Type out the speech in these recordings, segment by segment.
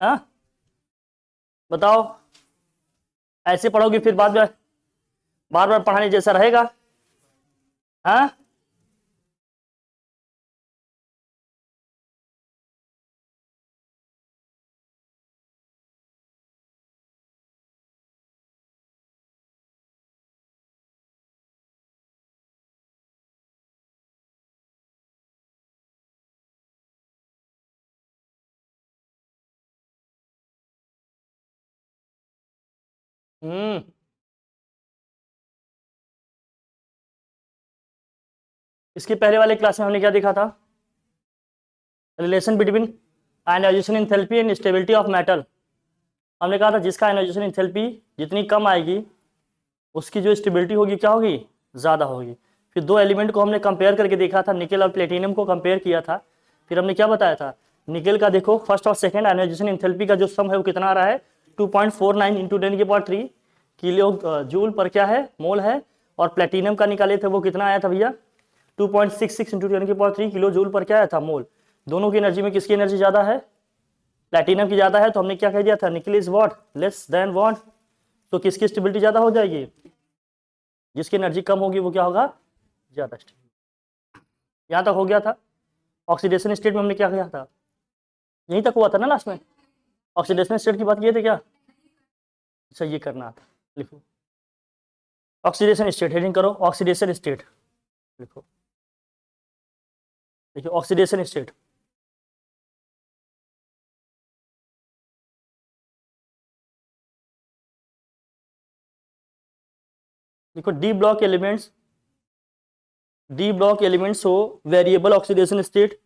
हाँ बताओ, ऐसे पढ़ोगे फिर बाद में बार बार पढ़ाने जैसा रहेगा। हाँ हम्म। इसके पहले वाले क्लास में हमने क्या देखा था? Relation between ionization enthalpy and stability of metal. हमने कहा था जिसका आयनाइजेशन एंथैल्पी जितनी कम आएगी उसकी जो स्टेबिलिटी होगी क्या होगी, ज़्यादा होगी। फिर दो एलिमेंट को हमने कंपेयर करके देखा था, निकेल और प्लेटिनियम को कंपेयर किया था। फिर हमने क्या बताया था, निकेल का देखो फर्स्ट और सेकंड आयनाइजेशन एंथैल्पी का जो सम है वो कितना आ रहा है, 2.49 इंटू 10 की पावर 3 किलो जूल पर क्या है, मोल है। और प्लेटिनियम का निकाले थे वो कितना आया था भैया, 2.66 इंटू 10 की पावर 3 किलो जूल पर क्या आया था, मोल। दोनों की एनर्जी में किसकी एनर्जी ज़्यादा है, प्लेटिनम की ज़्यादा है। तो हमने क्या कह दिया था, nickel is what, less than what. तो किसकी स्टेबिलिटी ज़्यादा हो जाएगी, जिसकी एनर्जी कम होगी वो क्या होगा, ज़्यादा स्टेबल। यहाँ तक हो गया था। ऑक्सीडेशन स्टेट में हमने क्या किया था, यहीं तक हुआ था ना लास्ट में, ऑक्सीडेशन स्टेट की बात किए थे क्या। अच्छा ये करना था, लिखो ऑक्सीडेशन स्टेट, हेडिंग करो ऑक्सीडेशन स्टेट, लिखो। देखिए ऑक्सीडेशन स्टेट, देखो डी ब्लॉक एलिमेंट्स हो variable oxidation state,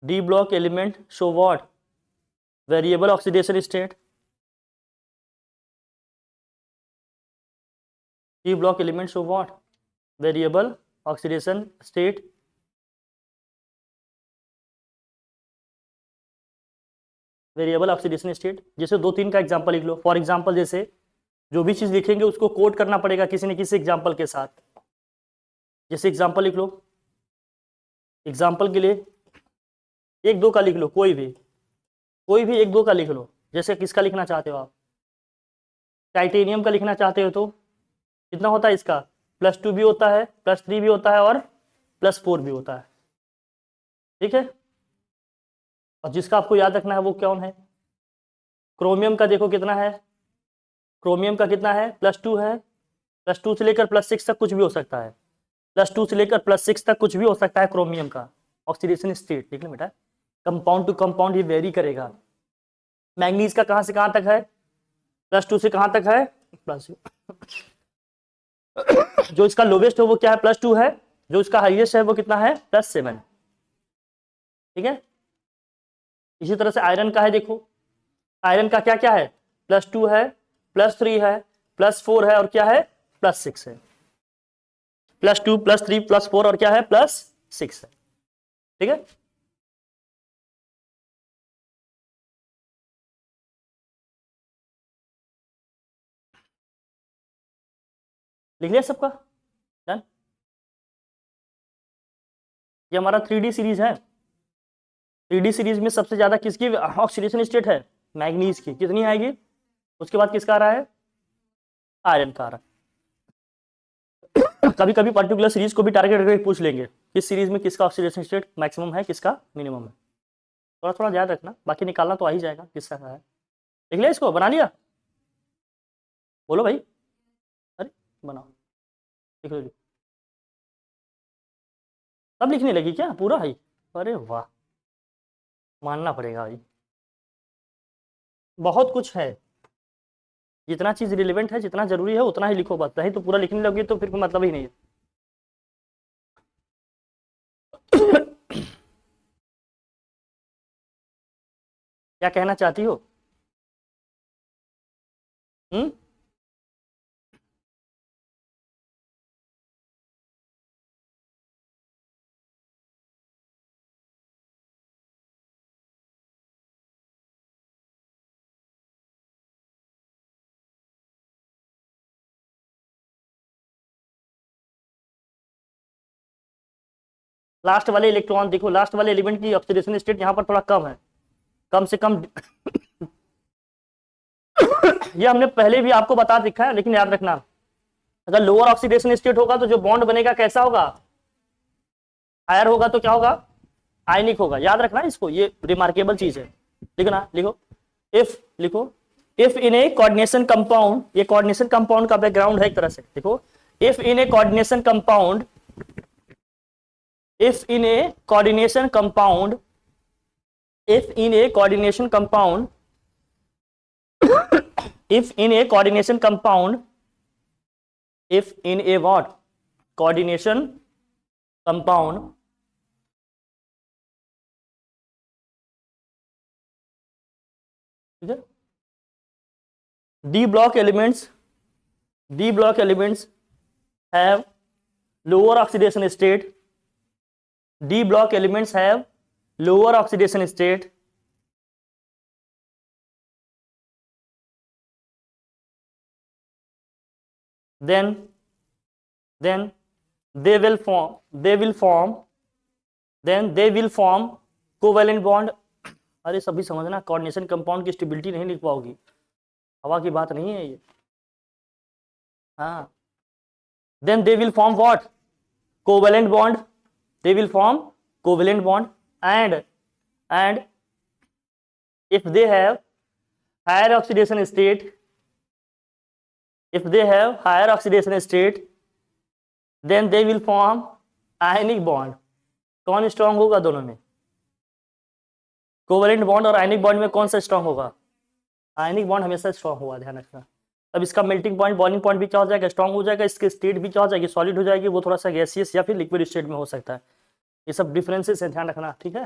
D block element show what, variable oxidation state. D block element show what, variable oxidation state. Variable oxidation state, जैसे दो तीन का example लिख लो। फॉर एग्जांपल जैसे जो भी चीज लिखेंगे उसको कोड करना पड़ेगा किसी न किसी एग्जांपल के साथ। जैसे एग्जांपल लिख लो, एग्जांपल के लिए एक दो का लिख लो, कोई भी एक दो का लिख लो। जैसे किसका लिखना चाहते हो आप, टाइटेनियम का लिखना चाहते हो तो कितना होता है इसका, +2 भी होता है, +3 भी होता है और +4 भी होता है, ठीक है। और जिसका आपको याद रखना है वो कौन है, क्रोमियम का देखो कितना है, क्रोमियम का कितना है, +2 है। +2 से लेकर +6 तक कुछ भी हो सकता है, +2 से लेकर +6 तक कुछ भी हो सकता है क्रोमियम का ऑक्सीडेशन स्टेट, देख लो बेटा। कंपाउंड टू कंपाउंड ये वेरी करेगा। मैंगनीज का कहां से कहां तक है, +2 से कहां तक है, प्लस। जो इसका लोवेस्ट है वो क्या है, +2 है। जो इसका हाईएस्ट है वो कितना है, +7, ठीक है। इसी तरह से आयरन का है, देखो आयरन का क्या क्या है, +2 है, +3 है, +4 है और क्या है, +6 है। +2 +3 +4 और क्या है, +6 है, ठीक है। लिख लिया सबका, डन। ये हमारा 3D सीरीज है। 3D सीरीज में सबसे ज्यादा किसकी ऑक्सीडेशन स्टेट है, मैग्नीज की, कितनी आएगी। उसके बाद किसका आ रहा है, आयरन का आ रहा है। कभी कभी पर्टिकुलर सीरीज को भी टारगेट करके पूछ लेंगे, किस सीरीज में किसका ऑक्सीडेशन स्टेट मैक्सिमम है, किसका मिनिमम है। थोड़ा थोड़ा याद रखना, बाकी निकालना तो आ ही जाएगा किसका है। लिख लिया, इसको बना लिया, बोलो भाई। अरे बनाओ, लिख लो। सब लिखने लगी क्या पूरा भाई, अरे वाह, मानना पड़ेगा भाई, बहुत कुछ है। जितना चीज रिलेवेंट है, जितना जरूरी है उतना ही लिखो बस, नहीं तो पूरा लिखने लगे तो फिर कोई मतलब ही नहीं है। क्या कहना चाहती हो, हम्म। लास्ट वाले इलेक्ट्रॉन देखो, लास्ट वाले एलिमेंट की ऑक्सीडेशन स्टेट यहाँ पर थोड़ा कम है, कम से कम ये हमने पहले भी आपको बता दिखा है, लेकिन याद रखना अगर लोअर ऑक्सीडेशन स्टेट होगा तो जो बॉन्ड बनेगा कैसा होगा, हायर होगा तो क्या होगा, आयनिक होगा। याद रखना इसको, ये रिमार्केबल चीज है। लिखना, लिखो इफ, लिखो if in A coordination compound, ये कोऑर्डिनेशन कंपाउंड का बैकग्राउंड है एक तरह से। देखो if in A coordination compound, if in a coordination compound, if in a coordination compound, if in a coordination compound, if in a what, coordination compound, ठीक है, d block elements have lower oxidation state, d block elements have lower oxidation state, then they will form covalent bond। अरे सभी समझना, coordination compound की stability नहीं लिख पाओगी, हवा की बात नहीं है ये। हाँ, then they will form what, covalent bond, they will form covalent bond, and if they have higher oxidation state, if they have higher oxidation state, then they will form ionic bond। कौन strong होगा दोनों में, covalent bond और ionic bond में कौन सा strong होगा, ionic bond हमेशा स्ट्रांग होगा, ध्यान रखना। अब इसका मेल्टिंग पॉइंट, बॉइलिंग पॉइंट भी क्या हो जाएगा, स्ट्रांग हो जाएगा, इसकी स्टेट भी क्या हो जाएगी, सॉलिड हो जाएगी, वो थोड़ा सा गैसियस या फिर लिक्विड स्टेट में हो सकता है। ये सब डिफरेंसेस है, ध्यान रखना, ठीक है,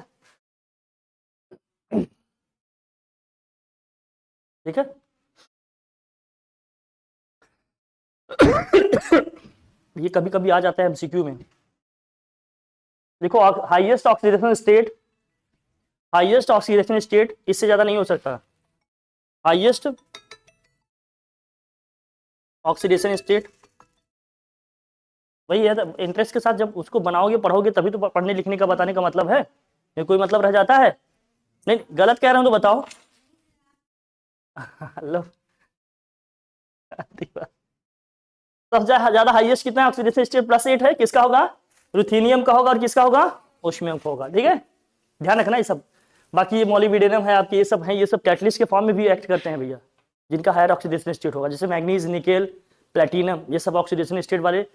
ठीक है। ये कभी कभी आ जाता है एमसीक्यू में। देखो highest oxidation state, highest oxidation state इससे ज्यादा नहीं हो सकता, हाईएस्ट ऑक्सीडेशन स्टेट वही है। इंटरेस्ट के साथ जब उसको बनाओगे पढ़ोगे तभी तो पढ़ने लिखने का बताने का मतलब है, ये कोई मतलब रह जाता है। नहीं गलत कह रहा हूं तो बताओ। लो सबसे ज्यादा हाईएस्ट कितना है, ऑक्सीडेशन स्टेट +8 है, किसका होगा, रुथेनियम का होगा, और किसका होगा, ओस्मियम का होगा, ठीक है, ध्यान रखना ये सब। बाकी ये मोलिब्डेनम है आपके, ये सब है, ये सब कैटलिस्ट के फॉर्म में भी एक्ट करते हैं भैया, जिनका हायर ऑक्सीडेशन स्टेट होगा, जैसे मैग्नीज, निकेल, प्लेटिनम, ये सब ऑक्सीडेशन स्टेट वाले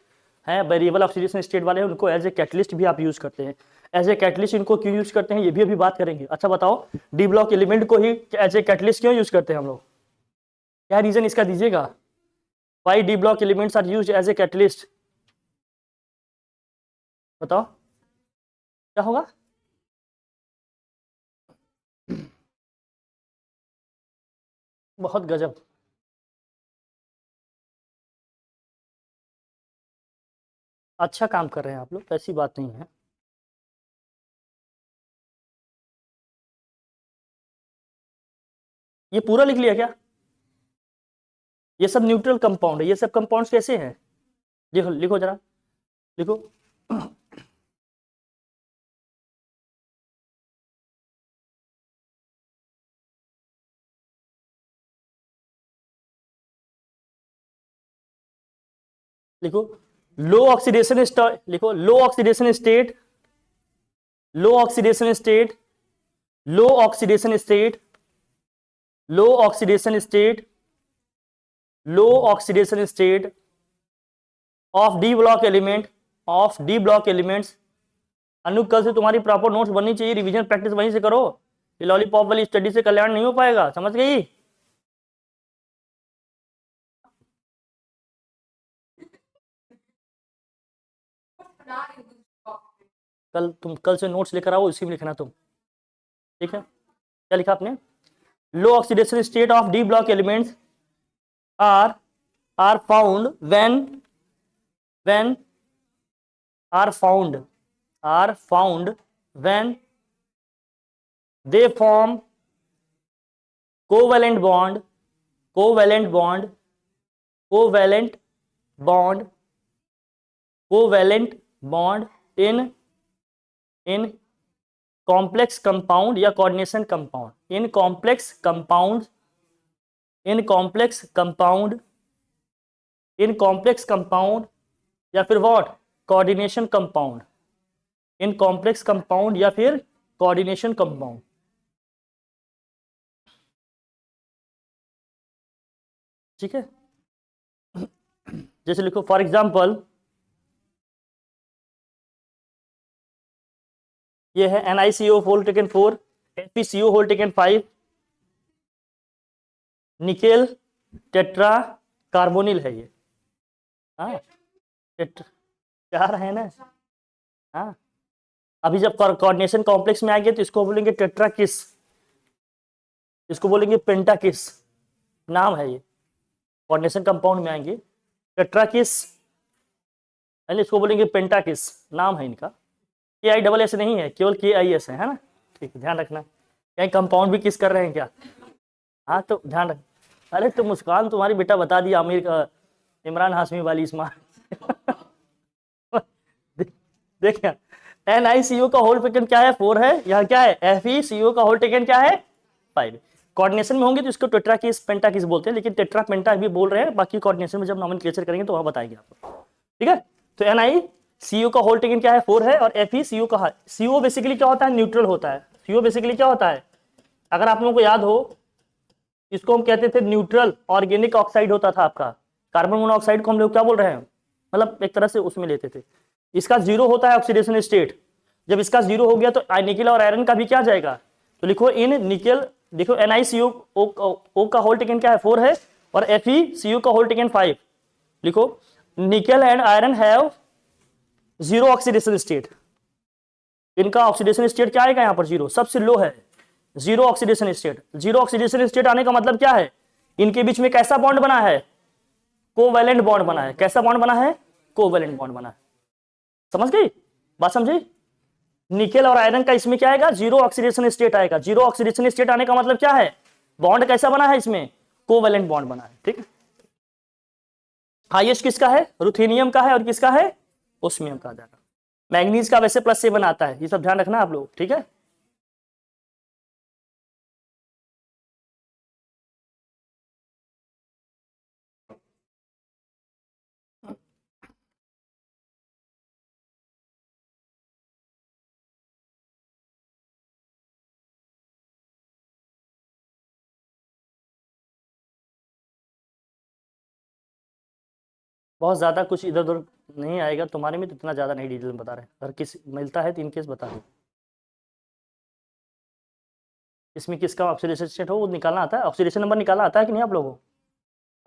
हैं, वेरिएबल ऑक्सीडेशन स्टेट वाले हैं, उनको एज ए कैटलिस्ट भी आप यूज करते हैं। एज ए कैटलिस्ट इनको क्यों यूज करते हैं ये भी अभी बात करेंगे। अच्छा बताओ, डी ब्लॉक एलिमेंट को ही एज ए कैटलिस्ट क्यों यूज करते हैं हम लोग, क्या रीजन इसका दीजिएगा, why D block elements are used as a catalyst, बताओ क्या होगा। बहुत गजब, अच्छा काम कर रहे हैं आप लोग, ऐसी बात नहीं है। ये पूरा लिख लिया क्या, ये सब न्यूट्रल कंपाउंड है, ये सब कंपाउंड्स कैसे हैं, लिखो लिखो जरा, लिखो लिखो लो ऑक्सीडेशन स्टेट, लिखो low oxidation state, low oxidation state, low oxidation state, low oxidation state, low oxidation state of D block element, of D block elements. Anu कल से तुम्हारी प्रॉपर नोट्स बननी चाहिए, रिवीजन प्रैक्टिस वहीं से करो, ये लॉलीपॉप वाली स्टडी से कल्याण नहीं हो पाएगा, समझ गई। कल से नोट्स लेकर आओ, इसी में लिखना तुम, ठीक है। क्या लिखा आपने, low oxidation state of D block elements are found when are found when they form covalent bond in in complex compound या coordination compound, in complex compound, in complex compound, in complex compound या फिर what, coordination compound, in complex compound या फिर coordination compound. ठीक है, जैसे लिखो for example ये है NiCO whole taken 4, FeCO whole taken 5, nickel tetra carbonyl है ये। हाँ चार है ना। हाँ अभी जब कोऑर्डिनेशन कॉम्प्लेक्स में आएंगे तो इसको बोलेंगे टेट्रा किस, इसको बोलेंगे पेंटा किस, नाम है ये। कोऑर्डिनेशन कंपाउंड में आएंगे टेट्रा किस, इसको बोलेंगे पेंटा किस, नाम है इनका। KI नहीं है, केवल KIS है ना। ठीक है, ध्यान रखना, कहीं कंपाउंड भी किस कर रहे हैं क्या। हाँ तो ध्यान रख। अरे तो मुस्कान तुम्हारी बेटा बता दिया, आमिर का इमरान हाशमी वाली स्मार्ट देखिए NiCO का होल टेकन क्या है 4 है, यहाँ क्या है FeCO का होल टेकन क्या है 5। कोऑर्डिनेशन में होंगे तो इसको टेट्रा किस पेंटा किस बोलते हैं, लेकिन टेट्रा पेंटा भी बोल रहे हैं, बाकी कोऑर्डिनेशन में जब नॉमेनक्लेचर करेंगे तो वहां बताएंगे आपको। ठीक है, तो NiCO का होल टेकन क्या है 4 है और FeCO का है। CO बेसिकली क्या होता है, न्यूट्रल होता है। CO बेसिकली क्या होता है, अगर आप लोगों को याद हो इसको हम कहते थे न्यूट्रल ऑर्गेनिक ऑक्साइड होता था आपका। कार्बन मोनोऑक्साइड को हम लोग क्या बोल रहे हैं, मतलब एक तरह से उसमें लेते थे। इसका 0 होता है ऑक्सीडेशन स्टेट, जब इसका 0 हो गया तो निकेल और आयरन का भी क्या जाएगा, तो लिखो इन निकेल, देखो NiCO का होल टेकन क्या है 4 है और FeCO का होल टेकन 5। लिखो nickel and iron have 0 oxidation state, इनका ऑक्सीडेशन स्टेट क्या आएगा यहाँ पर 0, सबसे लो है 0 ऑक्सीडेशन स्टेट। 0 ऑक्सीडेशन स्टेट आने का मतलब क्या है, इनके बीच में कैसा बॉन्ड बना है, कोवैलेंट बॉन्ड बना है। कैसा बॉन्ड बना है, कोवैलेंट बॉन्ड बना है। समझ गई बात, समझी। निकेल और आयरन का इसमें क्या आएगा, 0 ऑक्सीडेशन स्टेट आएगा। 0 ऑक्सीडेशन स्टेट आने का मतलब क्या है, बॉन्ड कैसा बना है इसमें, कोवैलेंट बॉन्ड बना है। ठीक है, हाईएस्ट किसका है, रुथेनियम का है और किसका है, ओस्मियम का जाएगा। मैग्नीज का वैसे प्लस से बनाता है, ये सब ध्यान रखना आप लोग। ठीक है, बहुत ज्यादा कुछ इधर उधर नहीं आएगा तुम्हारे में, तो इतना ज्यादा नहीं डिटेल में बता रहे हैं। अगर किसी मिलता है तो इनकेस बता दो, इसमें किसका ऑक्सीडेशन स्टेट हो वो निकालना आता है। ऑक्सीडेशन नंबर निकालना आता है कि नहीं आप लोगों को,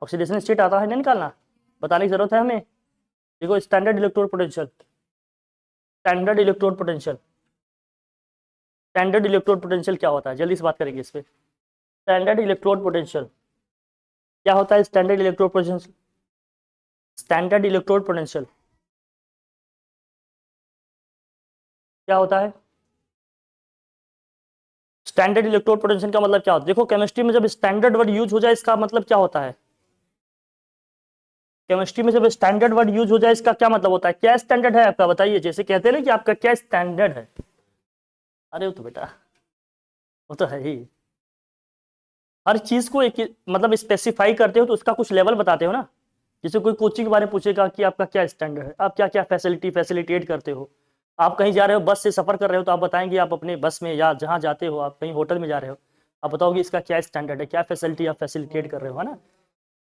ऑक्सीडेशन स्टेट आता है ना निकालना, बताने की जरूरत है हमें। देखो standard electrode potential, standard electrode potential, standard electrode potential क्या होता है, जल्दी से बात करेंगे इस पे। स्टैंडर्ड इलेक्ट्रोड पोटेंशियल क्या होता है, standard electrode potential, standard electrode potential क्या होता है। स्टैंडर्ड इलेक्ट्रोड पोटेंशियल का मतलब क्या होता है, देखो केमिस्ट्री में जब स्टैंडर्ड वर्ड यूज हो जाए इसका मतलब क्या होता है, केमिस्ट्री में जब स्टैंडर्ड वर्ड यूज हो जाए इसका क्या मतलब होता है, क्या स्टैंडर्ड है आपका बताइए। जैसे कहते हैं ना कि आपका क्या स्टैंडर्ड है, अरे वो तो बेटा वो तो है ही, हर चीज को एक मतलब स्पेसिफाई करते हो तो उसका कुछ लेवल बताते हो ना। जैसे कोई कोचिंग के बारे में पूछेगा कि आपका क्या स्टैंडर्ड है, आप क्या क्या फैसिलिटेट करते हो। आप कहीं जा रहे हो, बस से सफर कर रहे हो तो आप बताएंगे आप अपने बस में या जहाँ जाते हो, आप कहीं होटल में जा रहे हो, आप बताओगे इसका क्या स्टैंडर्ड है, क्या फैसिलिटी आप फैसिलिटेट कर रहे हो, है ना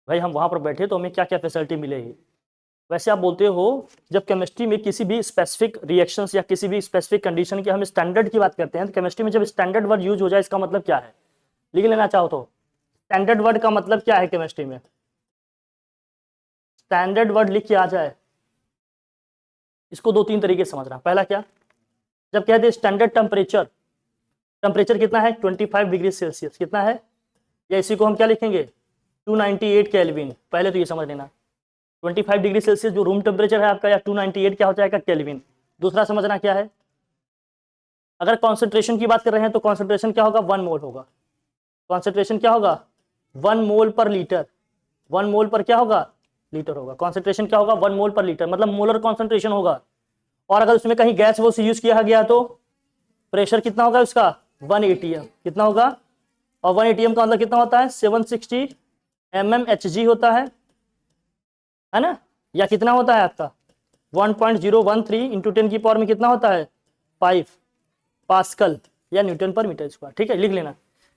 भाई। हम वहाँ पर बैठे तो हमें क्या क्या फैसिलिटी मिलेगी। वैसे आप बोलते हो जब केमिस्ट्री में किसी भी स्पेसिफिक रिएक्शंस या किसी भी स्पेसिफिक कंडीशन की हम स्टैंडर्ड की बात करते हैं, तो केमिस्ट्री में जब स्टैंडर्ड वर्ड यूज हो जाए इसका मतलब क्या है, लिख लेना चाहो तो। स्टैंडर्ड वर्ड का मतलब क्या है केमिस्ट्री में, स्टैंडर्ड वर्ड लिख के आ जाए, इसको 2-3 तरीके से समझना। पहला क्या, जब कहते हैं स्टैंडर्ड टेम्परेचर, टेम्परेचर कितना है 25 डिग्री सेल्सियस, कितना है, या इसी को हम क्या लिखेंगे 298 केल्विन। पहले तो ये समझ लेना 25 डिग्री सेल्सियस जो रूम टेम्परेचर है आपका, या 298 क्या हो जाएगा केल्विन। दूसरा समझना क्या है, अगर कॉन्सेंट्रेशन की बात कर रहे हैं तो कॉन्सेंट्रेशन क्या होगा 1 मोल होगा। कॉन्सेंट्रेशन क्या होगा 1 मोल पर लीटर, 1 मोल पर क्या होगा लीटर होगा। कॉन्सेंट्रेशन क्या होगा 1 मोल पर लीटर, मतलब मोलर कॉन्सेंट्रेशन होगा। और अगर उसमें कहीं गैस वो यूज किया गया तो प्रेशर कितना होगा उसका 1 atm, कितना होगा, और 1 atm का मतलब कितना होता है 760 mmHg होता है ना, या कितना होता है आपका 1.013 इंटू 10 की पावर में कितना होता है 5 पास्कल या न्यूटन पर मीटर स्क्वायर। ठीक है, लिख लेना।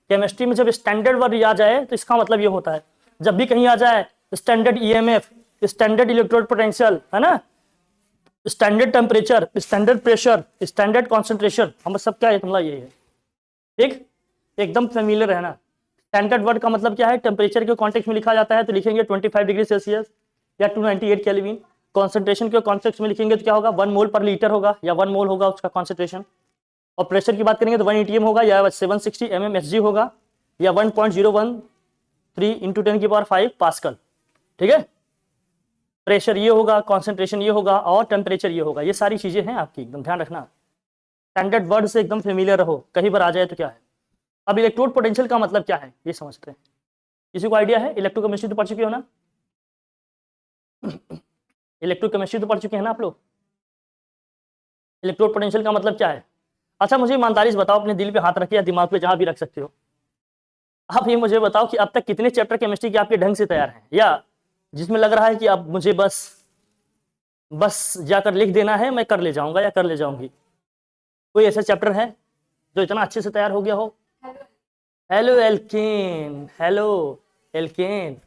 केमिस्ट्री में जब स्टैंडर्ड वर्ड आ जाए तो इसका मतलब ये होता है, जब भी कहीं आ जाए standard EMF, standard electrode potential, है ना, standard temperature, standard pressure, standard concentration, हम सब क्या है मतलब यही है। ठीक, एकदम फेमिलियर है ना। स्टैंडर्ड वर्ड का मतलब क्या है, टेम्परेचर के कॉन्टेक्स्ट में लिखा जाता है तो लिखेंगे 25 डिग्री सेल्सियस या 298 केल्विन। कॉन्सेंट्रेशन के कॉन्टेक्स्ट में लिखेंगे तो क्या होगा 1 मोल पर लीटर होगा या 1 मोल होगा उसका कॉन्सेंट्रेशन। और प्रेशर की बात करेंगे तो 1 atm होगा या 760 mmHg होगा या 1.013 इंटू 10 की पावर 5 पास्कल। ठीक है, प्रेशर ये होगा, कॉन्सेंट्रेशन ये होगा और टेम्परेचर ये होगा, ये सारी चीजें हैं आपकी, एकदम ध्यान रखना। स्टैंडर्ड वर्ड से एकदम फेमिलियर रहो, कहीं पर आ जाए तो क्या है। अब इलेक्ट्रोड पोटेंशियल का मतलब क्या है ये समझते हैं। किसी को आइडिया है, इलेक्ट्रोकेमिस्ट्री तो पढ़ चुके हो ना, इलेक्ट्रोकेमिस्ट्री तो पढ़ चुके हैं ना आप लोग। इलेक्ट्रोड पोटेंशियल का मतलब क्या है। अच्छा मुझे ईमानदारी से बताओ, अपने दिल पे हाथ रखिए या दिमाग पे, जहां भी रख सकते हो। आप ये मुझे बताओ कि अब तक कितने चैप्टर केमिस्ट्री के आपके ढंग से तैयार हैं, या जिसमें लग रहा है कि अब मुझे बस जाकर लिख देना है, मैं कर ले जाऊंगा या कर ले जाऊंगी। कोई ऐसा चैप्टर है जो इतना अच्छे से तैयार हो गया हो। हेलो एल्केन, हेलो एल्केन,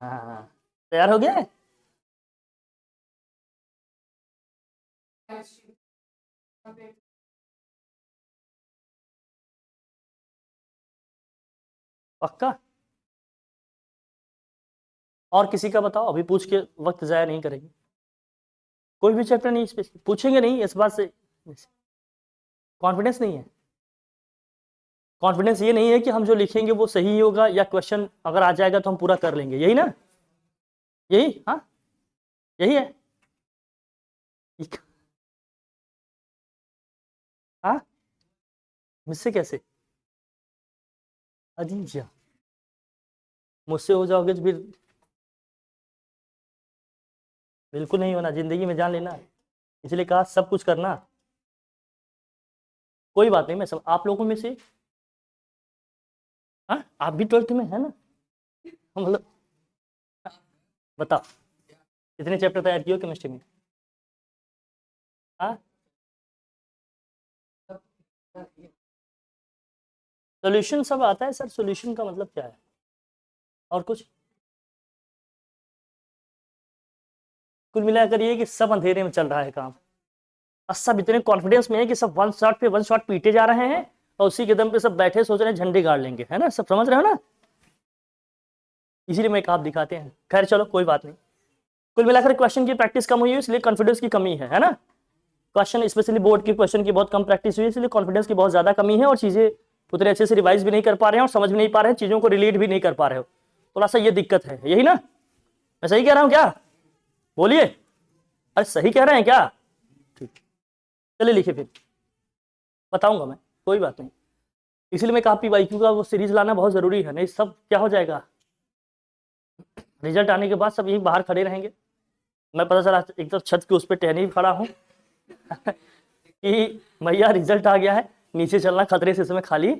हाँ तैयार हो गया है। पक्का। और किसी का बताओ, अभी पूछ के वक्त जाया नहीं करेंगे। कोई भी चैप्टर नहीं, इस पे पूछेंगे नहीं, इस बात से कॉन्फिडेंस नहीं है। कॉन्फिडेंस ये नहीं है कि हम जो लिखेंगे वो सही होगा, या क्वेश्चन अगर आ जाएगा तो हम पूरा कर लेंगे, यही ना, यही, हाँ यही है। हाँ, मुझसे कैसे, अजीब जा, मुझसे हो जाओगे तो फिर बिल्कुल नहीं होना, जिंदगी में जान लेना, इसलिए कहा सब कुछ करना। कोई बात नहीं, मैं सब आप लोगों में से, हाँ आप भी 12th में है ना, मतलब बताओ कितने चैप्टर तैयार किए हो केमिस्ट्री में। हाँ, सोल्यूशन सब आता है सर, सोल्यूशन का मतलब क्या है, और कुछ। कुल मिलाकर ये कि सब अंधेरे में चल रहा है काम, और सब इतने कॉन्फिडेंस में है कि सब वन शॉट पीटे जा रहे हैं, और उसी के दम पे सब बैठे सोच रहे हैं झंडे गाड़ लेंगे, है ना, सब समझ रहे हो ना, इसीलिए मैं आप दिखाते हैं। खैर चलो कोई बात नहीं, कुल मिलाकर क्वेश्चन की प्रैक्टिस कम हुई है इसलिए कॉन्फिडेंस की कमी है ना। क्वेश्चन स्पेशली बोर्ड के क्वेश्चन की बहुत कम प्रैक्टिस हुई है, इसलिए कॉन्फिडेंस की बहुत ज्यादा कमी है, और चीजें उतने अच्छे से रिवाइज भी नहीं कर पा रहे हैं और समझ भी नहीं पा रहे हैं, चीजों को रिलेट भी नहीं कर पा रहे हो, थोड़ा सा ये दिक्कत है, यही ना, मैं सही कह रहा हूँ क्या, बोलिए, अरे सही कह रहे हैं क्या। ठीक, चलिए लिखिए फिर, बताऊंगा मैं, कोई बात नहीं। इसलिए मैं कहा पीवाईक्यू का वो सीरीज लाना बहुत जरूरी है, नहीं सब क्या हो जाएगा, रिजल्ट आने के बाद सब यही बाहर खड़े रहेंगे। मैं पता चला एक तो छत के उस पर टहनी खड़ा हूँ कि भैया रिजल्ट आ गया है, नीचे चलना खतरे से, इसमें खाली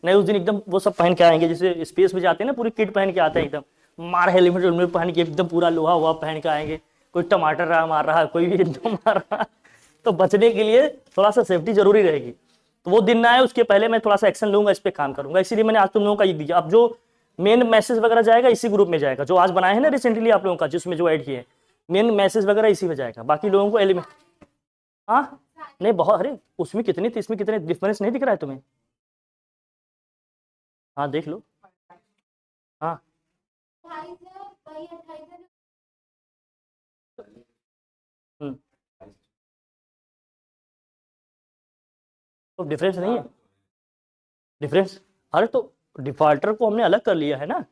नहीं। उस दिन एकदम वो सब पहन के आएंगे, जैसे स्पेस में जाते हैं ना, पूरी किट पहन के आते हैं, एकदम मार हेलमेट वेलमेट पहन के एकदम पूरा लोहा हुआ पहन के आएंगे। कोई टमाटर रहा मार रहा है, कोई भी एकदम मार रहा है, तो बचने के लिए थोड़ा सा सेफ्टी जरूरी रहेगी। तो वो दिन ना आए उसके पहले मैं थोड़ा सा एक्शन लूंगा, इस पर काम करूंगा, इसीलिए मैंने आज तुम लोगों का ये दिया। अब जो मेन मैसेज वगैरह जाएगा इसी ग्रुप में जाएगा, जो आज बनाए हैं ना रिसेंटली आप लोगों का, जिसमें जो ऐड किए मेन मैसेज वगैरह इसी में जाएगा, बाकी लोगों को एलिमेंट। हाँ नहीं बहुत, अरे उसमें कितनी थी इसमें कितने, डिफरेंस नहीं दिख रहा है तुम्हें। हाँ देख लो। हाँ हम्म, तो डिफरेंस नहीं है, डिफरेंस, अरे तो डिफॉल्टर को हमने अलग कर लिया है ना।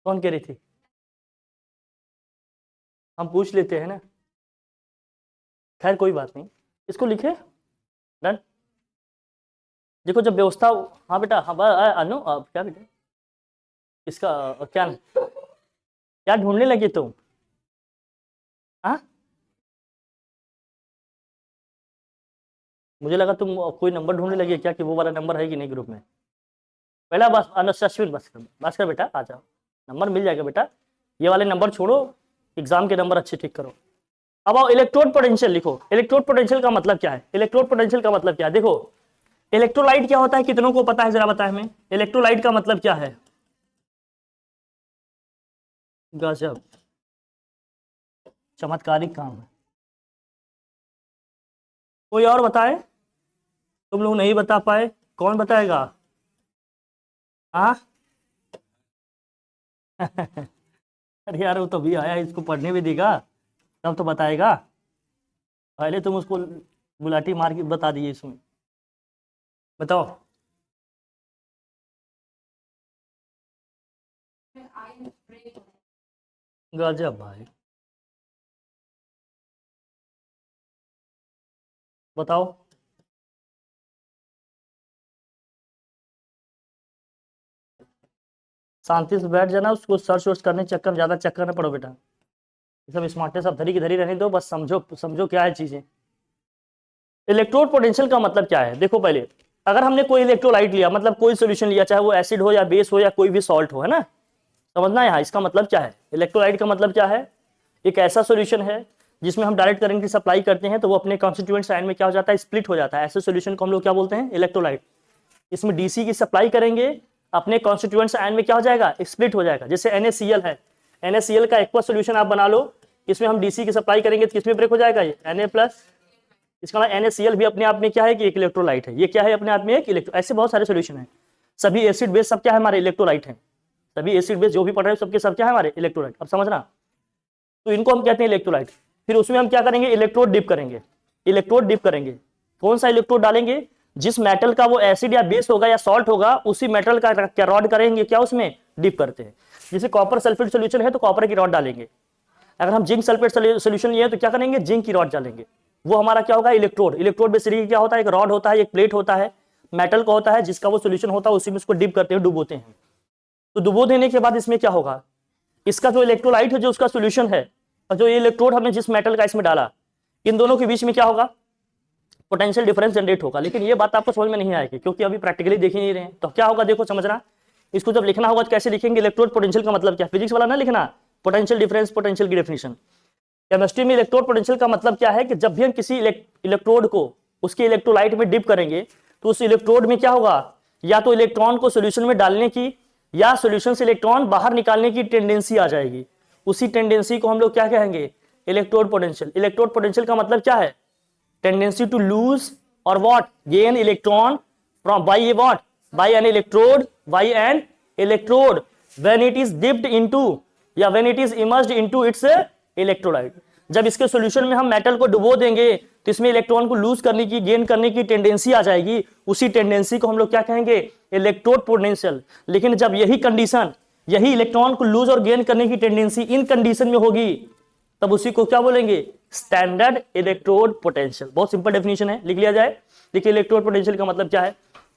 कौन कह रही थी? हम पूछ लेते हैं ना, खैर कोई बात नहीं, इसको लिखे। डन। देखो जब व्यवस्था, हाँ बेटा, हाँ अनु क्या बेटा, इसका क्या क्या ढूंढने लगे तुम? हाँ, मुझे लगा तुम कोई नंबर ढूंढने लगे क्या, कि वो वाला नंबर है कि नहीं ग्रुप में। पहला बस अश्विन, बस कर बेटा, आ जाओ, नंबर मिल जाएगा बेटा, ये वाले नंबर छोड़ो, एग्जाम के नंबर अच्छे ठीक करो। अब आओ इलेक्ट्रोड पोटेंशियल लिखो। इलेक्ट्रोड पोटेंशियल का मतलब क्या है? इलेक्ट्रोड पोटेंशियल का मतलब क्या है? देखो इलेक्ट्रोलाइट क्या होता है, कितनों को पता है जरा बताए हमें, इलेक्ट्रोलाइट का मतलब क्या है? गजब, चमत्कारिक काम है। कोई और बताए? तुम लोग नहीं बता पाए, कौन बताएगा? हाँ अरे यार वो तो भी आया, इसको पढ़ने भी देगा तब तो बताएगा। पहले तुम उसको गुलाटी मार के बता दिए इसमें। बताओ। गजब भाई, बताओ। शांति से बैठ जाना, उसको सर्च वर्च करने चक्कर में ज्यादा चक्कर न पड़ो बेटा, ये सब स्मार्टनेस सब धरी की धरी रहने दो, बस समझो समझो क्या है चीजें। इलेक्ट्रोड पोटेंशियल का मतलब क्या है? देखो पहले, अगर हमने कोई इलेक्ट्रोलाइट लिया, मतलब कोई सोल्यूशन लिया, चाहे वो एसिड हो या बेस हो या कोई भी सॉल्ट हो, है ना, समझना है यहाँ इसका मतलब क्या है। इलेक्ट्रोलाइट का मतलब क्या है? एक ऐसा सोल्यूशन है जिसमें हम डायरेक्ट करंट की सप्लाई करते हैं तो वो अपने कॉन्स्टिट्यूएंट साइड में क्या हो जाता है, स्प्लिट हो जाता है। ऐसे सोल्यूशन को हम लोग क्या बोलते हैं? इलेक्ट्रोलाइट। इसमें डीसी की सप्लाई करेंगे, अपने कॉन्स्टिट्यूएंट आयन में क्या हो जाएगा, स्प्लिट हो जाएगा। जैसे NaCl है, NaCl का एक्वा सोल्यूशन आप बना लो, इसमें हम डीसी की सप्लाई करेंगे तो किसमें ब्रेक हो जाएगा, ये Na+। इसका मतलब NaCl भी अपने आप में क्या है कि एक इलेक्ट्रोलाइट है। ये क्या है अपने आप में, एक इलेक्ट्रो। ऐसे बहुत सारे सोल्यूशन है, सभी एसिड बेस सब क्या है हमारे, इलेक्ट्रोलाइट है। सभी एसिड बेस जो भी पढ़ रहे हैं सबके सब क्या है हमारे, इलेक्ट्रोलाइट। अब समझना, तो इनको हम कहते हैं इलेक्ट्रोलाइट। फिर उसमें हम क्या करेंगे, इलेक्ट्रोड डिप करेंगे। इलेक्ट्रोड डिप करेंगे, कौन सा इलेक्ट्रोड डालेंगे? जिस मेटल का वो एसिड या बेस होगा या सॉल्ट होगा, उसी मेटल का क्या रॉड करेंगे, क्या उसमें डिप करते हैं। जैसे कॉपर सल्फेट सोल्यूशन है तो कॉपर की रॉड डालेंगे। अगर हम जिंक सल्फेट सोल्यूशन लिए तो क्या करेंगे, जिंक की रॉड डालेंगे। वो हमारा क्या होगा, इलेक्ट्रोड। इलेक्ट्रोड बेसिकली क्या होता है, एक रॉड होता है, एक प्लेट होता है, मेटल का होता है, जिसका वो सोल्यूशन होता है, उसी में उसको डिप करते हैं, डुबोते हैं। तो डुबो देने के बाद इसमें क्या होगा, इसका जो इलेक्ट्रोलाइट है, जो उसका सोल्यूशन है, और जो ये इलेक्ट्रोड हमने जिस मेटल का इसमें डाला, इन दोनों के बीच में क्या होगा, पोटेंशियल डिफरेंस जनरेट होगा। लेकिन ये बात आपको समझ में नहीं आएगी क्योंकि अभी प्रैक्टिकली देख ही नहीं रहे हैं। तो क्या होगा देखो समझना, इसको जब लिखना होगा तो कैसे लिखेंगे, इलेक्ट्रोड पोटेंशियल का मतलब क्या, फिजिक्स वाला ना लिखना, पोटेंशियल डिफरेंस, पोटेंशियल की डेफिनेशन। केमिस्ट्री में इलेक्ट्रोड पोटेंशियल का मतलब क्या है कि जब भी हम किसी इलेक्ट्रोड को उसके इलेक्ट्रोलाइट में डिप करेंगे तो उस इलेक्ट्रोड में क्या होगा, या तो इलेक्ट्रॉन को सोल्यूशन में डालने की या सोल्यूशन से इलेक्ट्रॉन बाहर निकालने की टेंडेंसी आ जाएगी। उसी टेंडेंसी को हम लोग क्या कहेंगे, इलेक्ट्रोड पोटेंशियल। इलेक्ट्रोड पोटेंशियल का मतलब क्या है, टेंडेंसी टू लूज और what, gain electron from by a what, by an electrode, by an electrode when it is dipped into या when it is emerged into its electrolyte. जब इसके solution में हम मेटल को डुबो देंगे तो इसमें इलेक्ट्रॉन को लूज करने की, गेन करने की टेंडेंसी आ जाएगी। उसी टेंडेंसी को हम लोग क्या कहेंगे, इलेक्ट्रोड पोटेंशियल। लेकिन जब यही कंडीशन, यही इलेक्ट्रॉन को लूज और गेन करने की टेंडेंसी इन कंडीशन में होगी, तब उसी को क्या बोलेंगे, स्टैंडर्ड इलेक्ट्रोड पोटेंशियल। बहुत सिंपल डेफिनेशन है, लिख लिया जाए। देखिए इलेक्ट्रोड पोटेंशियल का मतलब क्या है,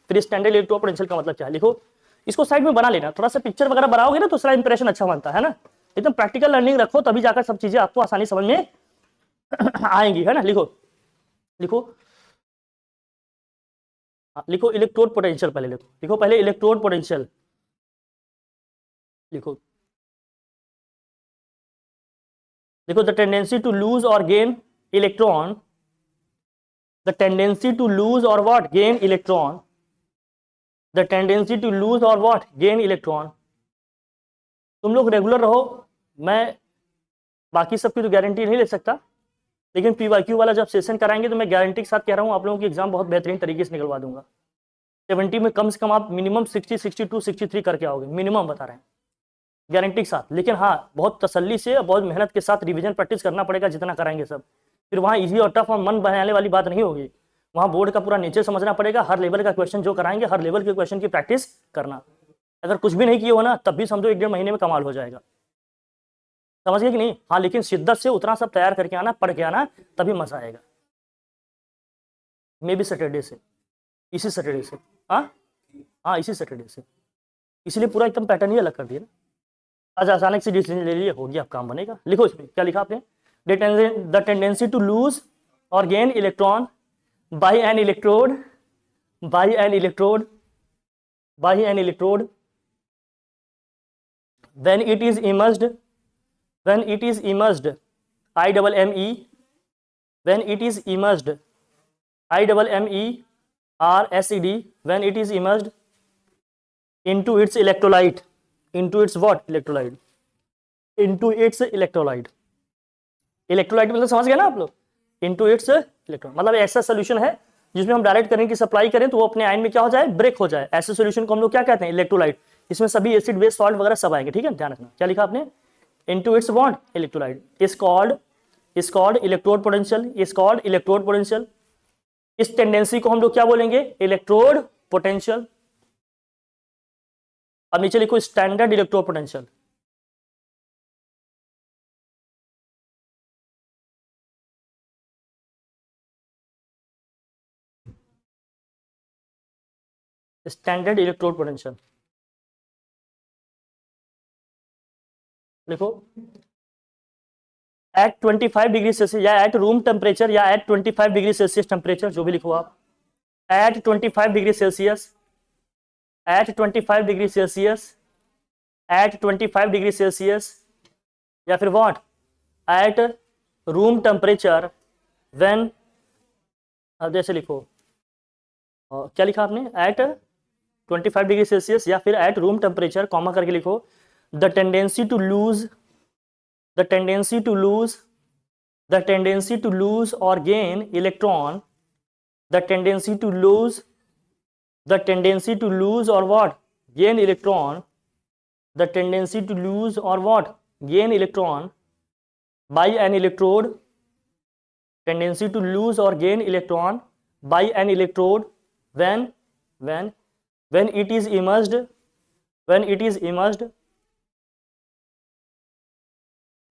फिर स्टैंडर्ड इलेक्ट्रोड पोटेंशियल का मतलब क्या है, लिखो। इसको साइड में बना लेना, थोड़ा सा पिक्चर वगैरह बनाओगे ना तो सारा इंप्रेशन अच्छा बनता है ना। एकदम प्रैक्टिकल लर्निंग रखो, तभी जाकर सब चीजें आपको आसानी समझ में आएंगी, है ना। लिखो लिखो, लिखो इलेक्ट्रोड पोटेंशियल पहले लिखो, लिखो पहले इलेक्ट्रोड पोटेंशियल लिखो। देखो द टेंडेंसी टू लूज और gain electron, the tendency to lose और what, gain electron, the tendency to lose और व्हाट, गेन इलेक्ट्रॉन। तुम लोग रेगुलर रहो, मैं बाकी सबकी तो गारंटी नहीं ले सकता, लेकिन PYQ वाला जब सेशन कराएंगे तो मैं गारंटी के साथ कह रहा हूँ आप लोगों की एग्जाम बहुत बेहतरीन तरीके से निकलवा दूंगा। 70 में कम से कम आप मिनिमम 60, 62, 63 करके आओगे, मिनिमम बता रहे हैं, गारंटी के साथ। लेकिन हाँ, बहुत तसल्ली से, बहुत मेहनत के साथ रिवीजन प्रैक्टिस करना पड़ेगा जितना कराएंगे सब। फिर वहाँ इजी और टफ और मन बहलाने वाली बात नहीं होगी, वहाँ बोर्ड का पूरा नेचर समझना पड़ेगा। हर लेवल का क्वेश्चन जो कराएंगे, हर लेवल के क्वेश्चन की प्रैक्टिस करना। अगर कुछ भी नहीं किए हो ना तब भी समझो 1-1.5 महीने में कमाल हो जाएगा, समझ गए कि नहीं? हाँ, लेकिन शिद्दत से उतना सब तैयार करके आना, पढ़ के आना, तभी मजा आएगा। मे बी सैटरडे से, इसी सैटरडे से। हाँ हाँ, इसी सैटरडे से, इसलिए पूरा एकदम पैटर्न ही अलग कर दिया ना। आज अचानक से डिसीजन ले लिए, हो गया, अब काम बनेगा। लिखो इसमें क्या लिखा आपने, द टेंडेंसी टू लूज और gain electron by N electrode, by N electrode, by N electrode when it is immersed, when it is immersed, IMME, when it is immersed, IMME RSED, when it is immersed into its electrolyte, into its what? Electrolyte, into its electrolyte, electrolyte मतलब समझ गए ना आप लोग, into its electrolyte मतलब ऐसा solution है जिसमें हम डायरेक्ट करेंट की सप्लाई करें तो वो अपने आयन में क्या हो जाए, ब्रेक हो जाए। ऐसे सोल्यूशन को हम लोग क्या कहते हैं, इलेक्ट्रोलाइट। इसमें सभी एसिड बेस सॉल्ट वगैरह सब आएंगे, ठीक है, ध्यान रखना। क्या लिखा आपने, into its bond electrolyte is called electrode potential, is called electrode potential. इस टेंडेंसी को हम लोग क्या बोलेंगे, इलेक्ट्रोड पोटेंशियल। अब नीचे लिखो standard electrode potential, standard electrode potential लिखो। एट 25 डिग्री सेल्सियस या एट रूम टेम्परेचर या एट 25 डिग्री सेल्सियस टेम्परेचर, जो भी लिखो आप, at 25 degree Celsius, at 25 degree Celsius, at 25 degree Celsius, या फिर what, at room temperature when, अब जैसे लिखो, क्या लिखा आपने, एट 25 डिग्री सेल्सियस या फिर एट रूम टेम्परेचर, कॉमा करके लिखो, the tendency to lose, the tendency to lose, the tendency to lose or gain electron, the tendency to lose, the tendency to lose or what, gain electron, the tendency to lose or what, gain electron by an electrode, tendency to lose or gain electron by an electrode when it is immersed, when it is immersed,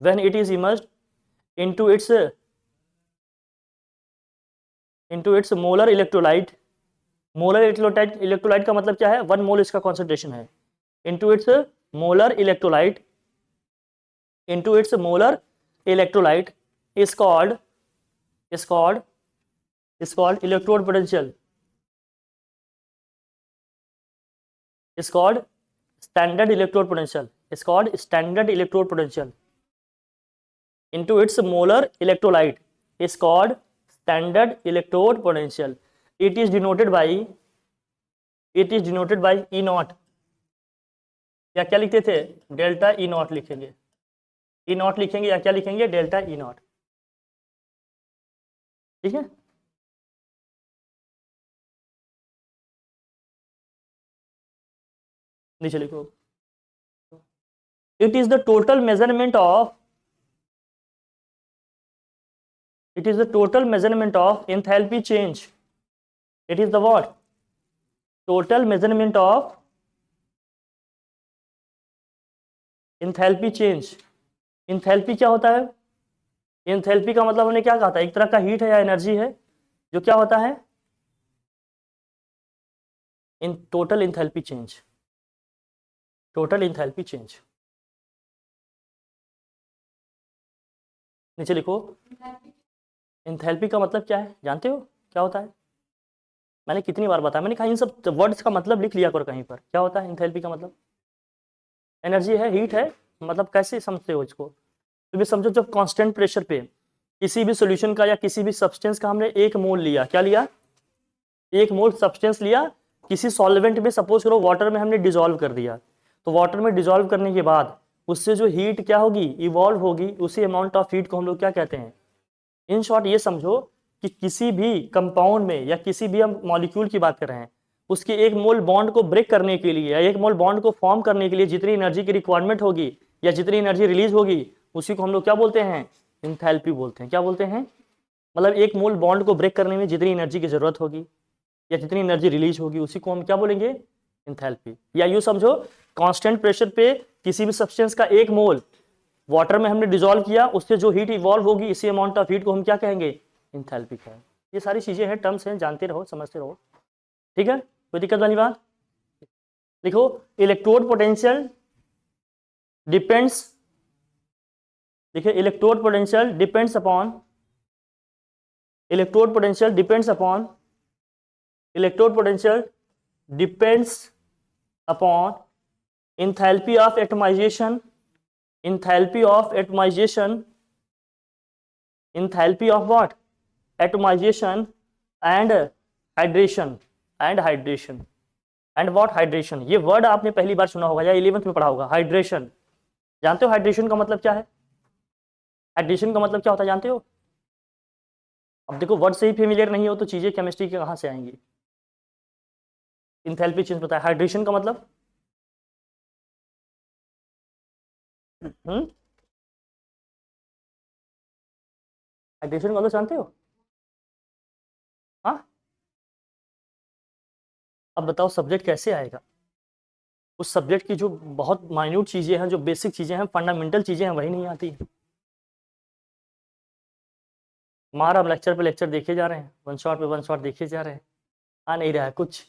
when it is immersed into its molar electrolyte, molar electrolyte का मतलब क्या है, 1 मोल इसका concentration है, into its molar electrolyte, into its molar electrolyte is called electrode potential, is called standard electrode potential, is called standard electrode potential into its molar electrolyte is called standard electrode potential. It is denoted by E naught, या क्या लिखते थे, delta E naught लिखेंगे, E naught लिखेंगे या क्या लिखेंगे, delta E naught, ठीक है। नीचे लिखो, it is the total measurement of enthalpy change. It is the what, total measurement of enthalpy change. enthalpy क्या होता है, enthalpy का मतलब हमने क्या कहा था, एक तरह का हीट है या एनर्जी है जो क्या होता है, in total enthalpy change, total enthalpy change। नीचे लिखो, एंथैल्पी का मतलब क्या है, जानते हो क्या होता है, मैंने कितनी बार बताया, मैंने कहा इन सब वर्ड्स का मतलब लिख लिया करो कहीं पर। क्या होता है एंथैल्पी का मतलब, एनर्जी है, हीट है, मतलब कैसे समझते हो इसको, तो भी समझो जब कांस्टेंट प्रेशर पे किसी भी सॉल्यूशन का या किसी भी सब्सटेंस का हमने 1 मोल लिया, क्या लिया, 1 मोल सब्सटेंस लिया किसी सॉल्वेंट में, सपोज करो वाटर में हमने डिजोल्व कर दिया, तो वाटर में डिजोल्व करने के बाद उससे जो हीट क्या होगी, इवॉल्व होगी, उसी अमाउंट ऑफ हीट को हम लोग क्या कहते हैं। इन शॉर्ट ये समझो कि किसी भी कंपाउंड में या किसी भी हम मॉलिक्यूल की बात कर रहे हैं, उसके 1 मोल बॉन्ड को ब्रेक करने के लिए या 1 मोल बॉन्ड को फॉर्म करने के लिए जितनी एनर्जी की रिक्वायरमेंट होगी या जितनी एनर्जी रिलीज होगी, उसी को हम लोग क्या बोलते हैं, एंथैल्पी बोलते हैं। क्या बोलते हैं, मतलब 1 मोल बॉन्ड को ब्रेक करने में जितनी एनर्जी की जरूरत होगी या जितनी एनर्जी रिलीज होगी, उसी को हम क्या बोलेंगे, एंथैल्पी। या यूँ समझो कांस्टेंट प्रेशर पे किसी भी सब्सटेंस का 1 मोल वाटर में हमने डिसॉल्व किया, उससे जो हीट इवॉल्व होगी इसी अमाउंट ऑफ हीट को हम क्या कहेंगे, इंथैल्पी कहेंगे। ये सारी चीजें हैं, टर्म्स हैं, जानते रहो, समझते रहो, ठीक है, कोई दिक्कत वाली बात। लिखो इलेक्ट्रोड पोटेंशियल डिपेंड्स, देखिए electrode potential depends upon, electrode potential depends upon, electrode potential depends upon enthalpy of atomization, enthalpy of atomization, enthalpy of what, atomization and hydration, and hydration and what, hydration। ये word आपने पहली बार सुना होगा या 11th में पढ़ा होगा, hydration. जानते हो हाइड्रेशन का मतलब क्या है, हाइड्रेशन का मतलब क्या होता है जानते हो। अब देखो वर्ड से ही फेमिलियर नहीं हो तो चीजें केमिस्ट्री के कहां से आएंगी। इंथैल्पी चेंज पता है, हाइड्रेशन का मतलब हाइड्रेशन का मतलब जानते हो, हाँ। अब बताओ सब्जेक्ट कैसे आएगा, उस सब्जेक्ट की जो बहुत माइन्यूट चीजें हैं, जो बेसिक चीजें हैं, फंडामेंटल चीजें हैं, वही नहीं आती। हमारा हम लेक्चर पे लेक्चर देखे जा रहे हैं, वन शॉट पे वन शॉट देखे जा रहे हैं, आ नहीं रहा है कुछ।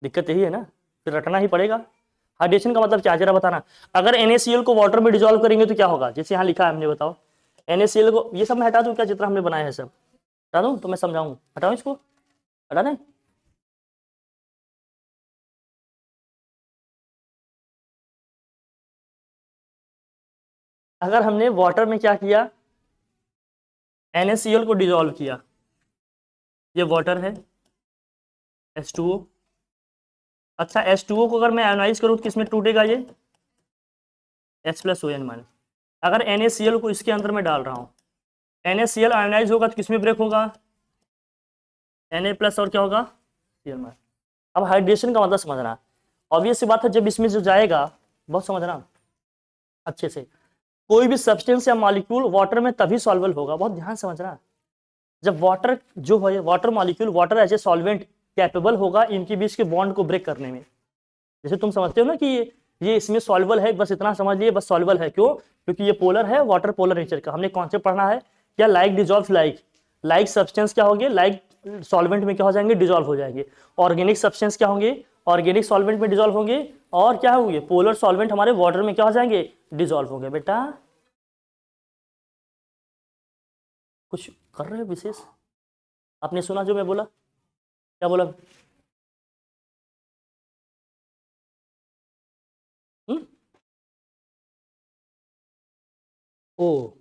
दिक्कत यही है ना, फिर रटना ही पड़ेगा। हाइड्रेशन का मतलब क्या जरा बताना। अगर NaCl को वाटर में डिजोल्व करेंगे तो क्या होगा, जैसे यहाँ लिखा है हमने, बताओ। NaCl को, ये सब मैं हटा दूं क्या, जितना हमने बनाया है सब हटा दूं, तो मैं समझाऊं, हटाऊं इसको, हटा दें। अगर हमने वाटर में क्या किया, NaCl को डिजोल्व किया, ये वाटर है H2O। अच्छा H2O को अगर मैं आयोनाइज करूं तो किसमें टूटेगा, ये H+ON माइनस। अगर NaCl को इसके अंदर में डाल रहा हूं, NaCl आयोनाइज होगा तो किसमें ब्रेक होगा, Na+ और क्या होगा, Cl माइनस। अब हाइड्रेशन का मतलब समझना, ऑब्वियस सी बात है, जब इसमें जो जाएगा, बहुत समझना अच्छे से, कोई भी सब्सटेंस या मॉलिक्यूल वाटर में तभी सॉल्वेबल होगा, बहुत ध्यान समझना, जब वाटर जो है, water molecule, water as a solvent capable होगा इनके बीच के बॉन्ड को ब्रेक करने में। जैसे तुम समझते हो ना कि ये इसमें सॉल्वेबल है, बस इतना समझ लिए, बस सॉल्वेबल है, क्यों, क्योंकि ये पोलर है, वाटर पोलर नेचर का। हमने कॉन्सेप्ट पढ़ना है क्या, like dissolve like, like substance क्या होंगे, लाइक सॉल्वेंट में क्या हो जाएंगे, डिजॉल्व हो जाएंगे। ऑर्गेनिक सब्सटेंस क्या होंगे, ऑर्गेनिक सॉल्वेंट में डिजॉल्व होंगे, और क्या होंगे, पोलर सॉल्वेंट हमारे वाटर में क्या हो जाएंगे, डिजॉल्व होंगे। बेटा कुछ कर रहे हो विशेष, आपने सुना जो मैं बोला, क्या बोला, हुँ? ओ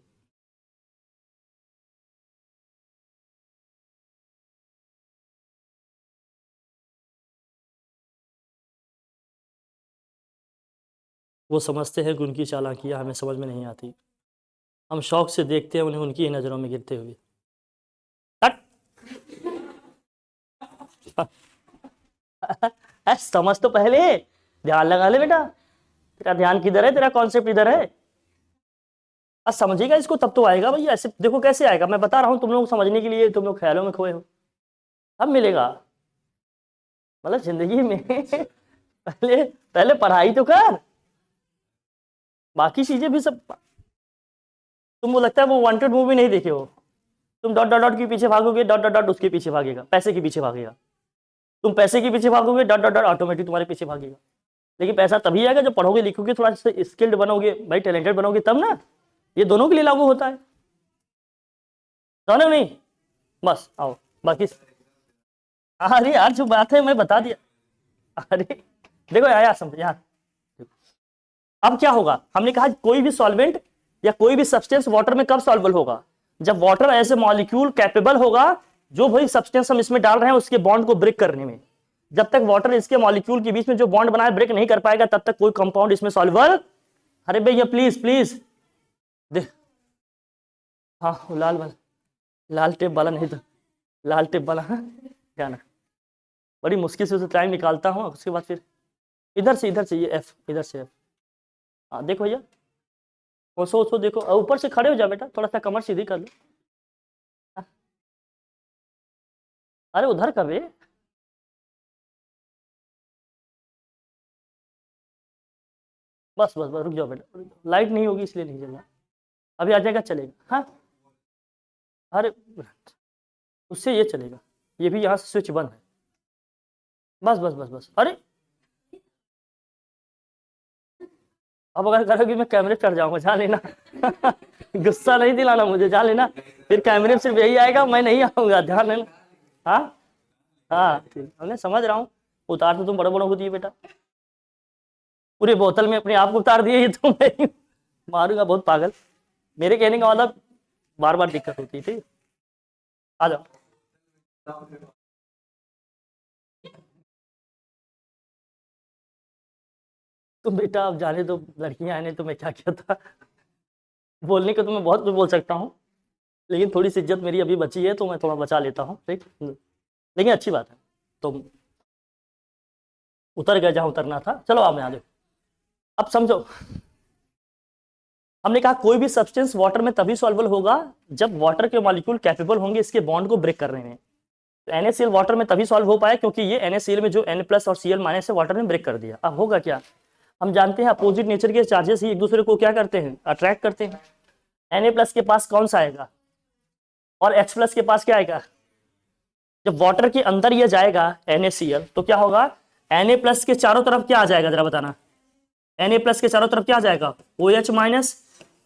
वो समझते हैं कि उनकी चालाकियाँ हमें समझ में नहीं आती, हम शौक से देखते हैं उन्हें उनकी ही नज़रों में गिरते हुए। हट समझ तो पहले, ध्यान लगा ले बेटा, तेरा ध्यान किधर है, तेरा कॉन्सेप्ट इधर है। समझेगा इसको तब तो आएगा भाई, ऐसे देखो कैसे आएगा, मैं बता रहा हूँ तुम लोग समझने के लिए, तुम लोग ख्यालों में खोए हो, अब मिलेगा। मतलब जिंदगी में पहले पहले पढ़ाई तो कर, बाकी चीजें भी सब। तुमको लगता है वो वांटेड मूवी नहीं देखे हो, तुम डॉट डॉट डॉट के पीछे भागोगे, डॉट डॉट डॉट उसके पीछे भागेगा, पैसे के पीछे भागेगा, तुम पैसे के पीछे भागोगे, डॉट डॉट डॉट ऑटोमेटिक तुम्हारे पीछे भागेगा। लेकिन पैसा तभी आएगा जब पढ़ोगे लिखोगे, थोड़ा सा स्किल्ड बनोगे भाई, टैलेंटेड बनोगे तब ना। ये दोनों के लिए लागू होता है, दोनों नहीं, बस आओ बाकी। अरे यार जो बात है मैं बता दिया, अरे देखो यार समझ यार, अब क्या होगा, हमने कहा कोई भी सॉल्वेंट या कोई भी सब्सटेंस वाटर में कब सॉल्वेबल होगा, जब water as a molecule capable होगा, जो भाई सब्सटेंस हम इसमें डाल रहे हैं उसके बॉन्ड को ब्रेक करने में। जब तक वाटर इसके मॉलिक्यूल के बीच में जो बॉन्ड बनाए ब्रेक नहीं कर पाएगा, तब तक कोई कंपाउंड इसमें सॉल्वेबल। अरे भैया प्लीज प्लीज देख, हाँ लाल वाला, लाल टेप वाला नहीं था, लाल टेप वाला, हाँ ध्यान रख, बड़ी मुश्किल से उसे टाइम निकालता हूँ, उसके बाद फिर इधर से ये एफ, इधर से एफ। हाँ देखो भैया, ओसो ओसो देखो, ऊपर से खड़े हो जा बेटा, थोड़ा सा कमर सीधी कर लो। हाँ, अरे उधर कर रे, बस बस बस रुक जाओ बेटा, लाइट नहीं होगी इसलिए नहीं चलना, अभी आ जाएगा चलेगा। हाँ अरे उससे ये चलेगा, ये भी यहाँ से स्विच बंद है। बस बस बस बस, अरे अब अगर करोगे मैं कैमरे पर जाऊंगा, जान लेना। गुस्सा नहीं दिलाना मुझे, जान लेना, फिर कैमरे में सिर्फ यही आएगा, मैं नहीं आऊंगा, ध्यान लेना। हाँ हाँ ठीक, मैं समझ रहा हूँ, उतार तो तुम बड़ा बड़ा होती है बेटा, पूरी बोतल में अपने आप को उतार दिए, ये तो मैं मारूंगा बहुत पागल। मेरे कहने का मतलब बार बार दिक्कत होती थी। आ जाओ। तुम बेटा अब जाने दो, लड़कियां आने तो मैं क्या किया था। बोलने को तो मैं बहुत कुछ बोल सकता हूँ, लेकिन थोड़ी सी इज्जत मेरी अभी बची है तो मैं थोड़ा बचा लेता हूँ, ठीक। लेकिन अच्छी बात है, तो उतर गए जहां उतरना था। चलो आप में आ जाओ, अब समझो। हमने कहा कोई भी सब्सटेंस वाटर में तभी सॉल्युबल होगा जब वाटर के मॉलिक्यूल कैपेबल होंगे इसके बॉन्ड को ब्रेक करने में। तो NaCl वाटर में तभी सॉल्व हो पाया क्योंकि ये NaCl में जो N+ और Cl- है वाटर में ब्रेक कर दिया। अब होगा क्या, हम जानते हैं अपोजिट नेचर के चार्जेस ही एक दूसरे को क्या करते हैं, अट्रैक्ट करते हैं। Na+ के पास कौन सा आएगा और H+ के पास क्या आएगा। जब वाटर के अंदर ये जाएगा NaCl तो क्या होगा, Na+ के चारों तरफ क्या आ जाएगा जरा बताना। Na+ के चारों तरफ क्या आ जाएगा, OH-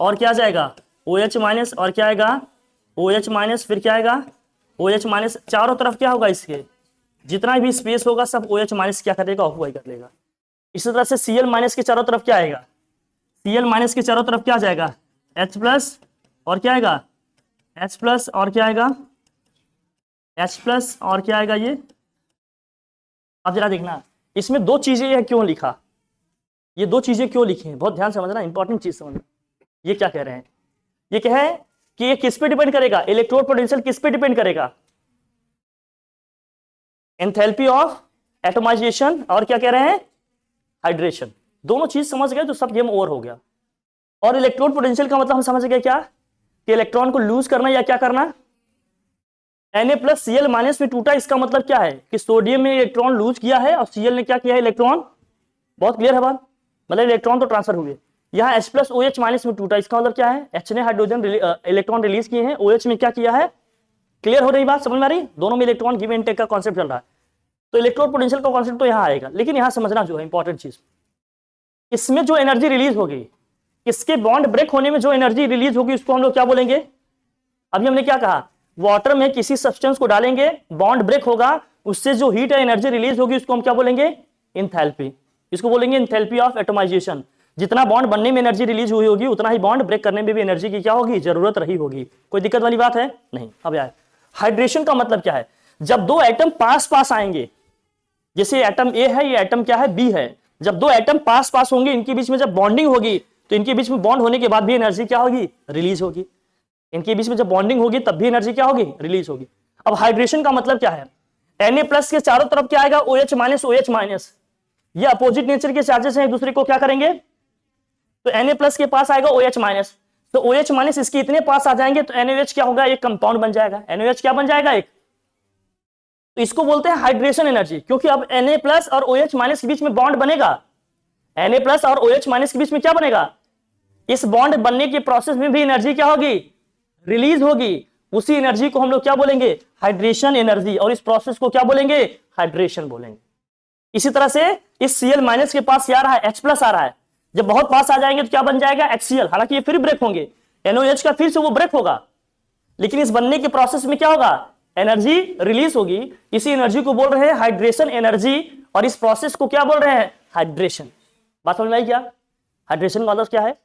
और क्या आ जाएगा, OH- और क्या आएगा, OH-, फिर क्या आएगा, OH-। चारों तरफ क्या होगा, इसके जितना भी स्पेस होगा सब OH- क्या करेगा, ऑक्युपाई कर लेगा। इसी तरह से Cl- के चारों तरफ क्या आएगा, Cl- के चारों तरफ क्या आ जाएगा, H+ और क्या आएगा, H+ और क्या आएगा, H+ और क्या आएगा ये। अब जरा देखना, इसमें दो चीजें ये क्यों लिखा, ये दो चीजें क्यों लिखी हैं, बहुत ध्यान समझना, इंपॉर्टेंट चीज समझना। ये क्या कह रहे हैं, ये कह रहे हैं कि ये किस पे डिपेंड करेगा, इलेक्ट्रोड पोटेंशियल किस पे डिपेंड करेगा, एंथैल्पी ऑफ एटमाइजेशन और क्या कह रहे हैं, हाइड्रेशन। दोनों चीज समझ गए तो सब गेम ओवर हो गया। और इलेक्ट्रोड पोटेंशियल का मतलब हम समझ गए क्या, कि इलेक्ट्रॉन को लूज करना या क्या करना, Na+Cl- में टूटा, इसका मतलब क्या है कि सोडियम ने इलेक्ट्रॉन लूज किया है और Cl ने क्या किया है, इलेक्ट्रॉन। बहुत क्लियर है बात, मतलब इलेक्ट्रॉन तो ट्रांसफर हुए। यहाँ H+ OH- में टूटा, इसका मतलब क्या है, H ने हाइड्रोजन इलेक्ट्रॉन रिलीज किए हैं, OH में क्या किया है। क्लियर हो रही बात, समझ में आ रही, दोनों में इलेक्ट्रॉन गिव एंड टेक का कॉन्सेप्ट चल रहा है। तो इलेक्ट्रोड पोटेंशियल का कॉन्सेप्ट तो यहाँ आएगा, लेकिन यहाँ समझना जो है इंपॉर्टेंट चीज, इसमें जो एनर्जी रिलीज होगी, इसके बॉन्ड ब्रेक होने में जो एनर्जी रिलीज होगी उसको हम लोग क्या बोलेंगे। अभी हमने क्या कहा, वाटर में किसी सब्सटेंस को डालेंगे, बॉन्ड ब्रेक होगा, उससे जो हीट है एनर्जी रिलीज होगी उसको हम क्या बोलेंगे, इंथैल्पी। इसको बोलेंगे इंथैल्पी ऑफ एटमाइजेशन। जितना बॉन्ड बनने में एनर्जी रिलीज हुई होगी उतना ही बॉन्ड ब्रेक करने में भी एनर्जी की क्या होगी, जरूरत रही होगी। कोई दिक्कत वाली बात है नहीं। अब यार हाइड्रेशन का मतलब क्या है, जब दो एटम पास पास आएंगे, जैसे एटम ए है, ये एटम क्या है, बी है, जब दो एटम पास पास होंगे, इनके बीच में जब बॉन्डिंग होगी तो इनके बीच में बॉन्ड होने के बाद भी एनर्जी क्या होगी, रिलीज होगी। इनके बीच में जब बॉन्डिंग होगी तब भी एनर्जी क्या होगी, रिलीज होगी। अब हाइड्रेशन का मतलब क्या है, Na+ के चारों तरफ क्या आएगा, OH- OH-। ये अपोजिट नेचर के चार्जेस हैं, एक दूसरे को क्या करेंगे, तो Na+ के पास आएगा OH-, तो OH- इसके इतने पास आ जाएंगे तो NaOH क्या होगा, एक कंपाउंड बन जाएगा। NaOH क्या बन जाएगा, एक। तो इसको बोलते हैं हाइड्रेशन एनर्जी, क्योंकि अब Na+ और OH- के बीच में बॉन्ड बनेगा। Na+ और OH- के बीच में क्या बनेगा, इस बॉन्ड बनने के प्रोसेस में भी एनर्जी क्या होगी, रिलीज होगी। उसी एनर्जी को हम लोग क्या बोलेंगे, हाइड्रेशन एनर्जी, और इस प्रोसेस को क्या बोलेंगे, हाइड्रेशन बोलेंगे। इसी तरह से इस Cl- के पास क्या आ रहा है, H+ आ रहा है, जब बहुत पास आ जाएंगे तो क्या बन जाएगा, HCl। हालांकि ये फिर ब्रेक होंगे, NaOH का फिर से वो ब्रेक होगा, लेकिन इस बनने के प्रोसेस में क्या होगा, एनर्जी रिलीज होगी। इसी एनर्जी को बोल रहे हैं हाइड्रेशन एनर्जी, और इस प्रोसेस को क्या बोल रहे हैं, हाइड्रेशन। बात समझ में आई क्या, हाइड्रेशन का मतलब क्या है,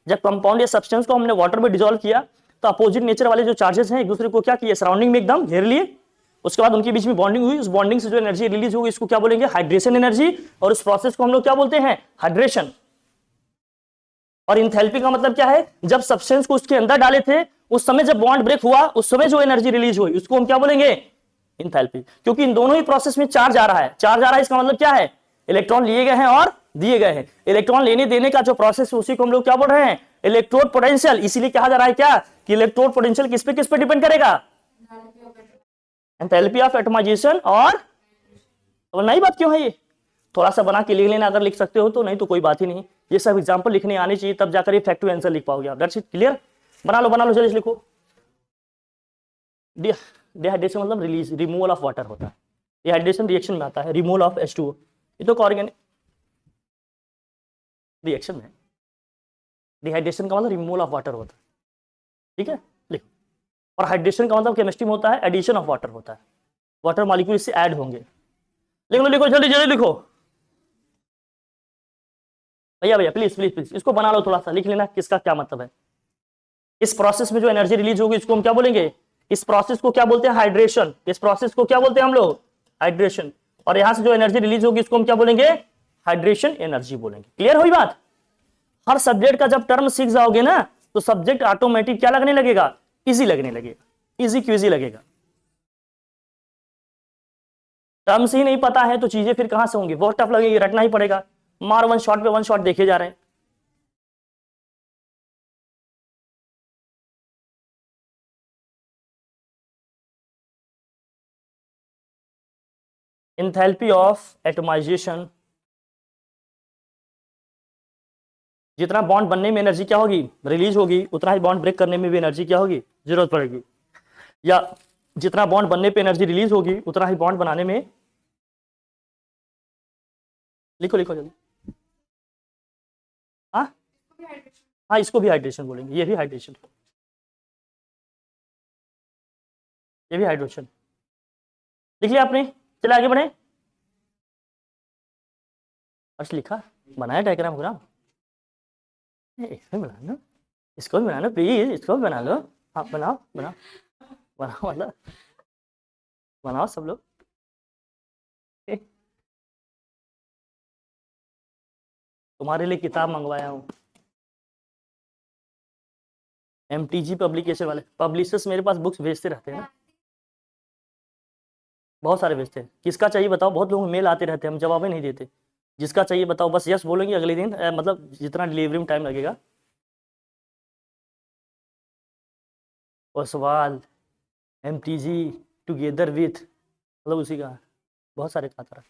जब कंपाउंड या सब्सटेंस को हमने वाटर में डिसॉल्व किया तो अपोजिट नेचर वाले जो चार्जेस हैं एक दूसरे को क्या किए, सराउंडिंग में एकदम घेर लिए, उसके बाद उनके बीच में बॉन्डिंग हुई, उस बॉन्डिंग से जो एनर्जी रिलीज होगी इसको क्या बोलेंगे, हाइड्रेशन एनर्जी, और उस प्रोसेस को हम लोग क्या बोलते हैं, हाइड्रेशन। और इंथैल्पी का मतलब क्या है, जब सब्सटेंस को उसके अंदर डाले थे उस समय जब बॉन्ड ब्रेक हुआ उस समय जो एनर्जी रिलीज हुई उसको हम क्या बोलेंगे, इंथैल्पी। क्योंकि इन दोनों ही प्रोसेस में चार्ज आ रहा है, चार्ज आ रहा है इसका मतलब क्या है, इलेक्ट्रॉन लिए गए हैं और दिए गए हैं। इलेक्ट्रॉन लेने देने का जो प्रोसेस है उसी को हम लोग क्या बोल रहे हैं, इलेक्ट्रोड पोटेंशियल। इसीलिए कहा जा रहा है क्या, कि इलेक्ट्रोड पोटेंशियल किस पे डिपेंड करेगा, एंथैल्पी ऑफ एटमाइजेशन। और नई बात क्यों है ये, थोड़ा सा बना के लिख लेना, अगर लिख सकते हो तो, नहीं तो कोई बात ही नहीं। ये सब एग्जाम्पल लिखने आनी चाहिए, तब जाकर ये फैक्ट टू आंसर लिख पाओगे आप। That's it, clear. बना लो जल्दी से लिखो। डिहाइड्रेशन मतलब रिलीज, रिमूवल ऑफ वाटर होता है। डिहाइड्रेशन रिएक्शन में आता है, रिमूवल ऑफ H2O, ये तो ऑर्गेनिक रिएक्शन है। डिहाइड्रेशन का मतलब रिमूवल ऑफ वाटर होता है, ठीक है, लिखो। और हाइड्रेशन का मतलब केमिस्ट्री में होता है एडिशन ऑफ वाटर होता है, वाटर मॉलिक्यूल इससे ऐड होंगे। लिखो जल्दी जल्दी लिखो भैया प्लीज प्लीज प्लीज, इसको बना लो, थोड़ा सा लिख लेना किसका क्या मतलब है। इस प्रोसेस में जो एनर्जी रिलीज होगी इसको हम क्या बोलेंगे, इस प्रोसेस को क्या बोलते हैं, हाइड्रेशन। इस प्रोसेस को क्या बोलते हैं हम लोग, हाइड्रेशन। और यहां से जो एनर्जी रिलीज होगी इसको हम क्या बोलेंगे, हाइड्रेशन एनर्जी बोलेंगे। क्लियर हुई बात। हर सब्जेक्ट का जब टर्म सीख जाओगे ना तो सब्जेक्ट ऑटोमेटिक क्या लगने लगेगा, इजी लगने लगेगा, इजी क्विजी लगेगा। टर्म्स ही नहीं पता है तो चीजें फिर कहां से होंगी, बहुत टफ लगेगी, रटना ही पड़ेगा। मार वन शॉट पे वन शॉट देखे जा रहे हैं। एंथैल्पी ऑफ एटमाइजेशन, जितना बॉन्ड बनने में एनर्जी क्या होगी, रिलीज होगी, उतना ही बॉन्ड ब्रेक करने में भी एनर्जी क्या होगी, जरूरत पड़ेगी। या जितना बॉन्ड बनने पे एनर्जी रिलीज होगी उतना ही बॉन्ड बनाने में, लिखो जल्दी। हाँ हाँ, इसको भी हाइड्रेशन बोलेंगे, ये भी हाइड्रेशन, ये भी हाइड्रेशन। लिख लिया आपने, चले आगे बढ़े। अच्छा लिखा, बनाया डायग्राम ग्राम, इसमें बना लो, इसको भी बना लो प्लीज, इसको भी बना लो। आप बनाओ बनाओ बनाओ, मतलब बनाओ सब लोग। तुम्हारे लिए किताब मंगवाया हूँ, MTG पब्लिकेशन वाले पब्लिशर्स मेरे पास बुक्स भेजते रहते हैं ना, बहुत सारे भेजते हैं। किसका चाहिए बताओ, बहुत लोग मेल आते रहते हैं, हम जवाब ही नहीं देते। जिसका चाहिए बताओ, बस यस बोलेंगे अगले दिन, मतलब जितना डिलीवरी में टाइम लगेगा। और सवाल MTG टुगेदर विथ, मतलब उसी का बहुत सारे खाता रहा,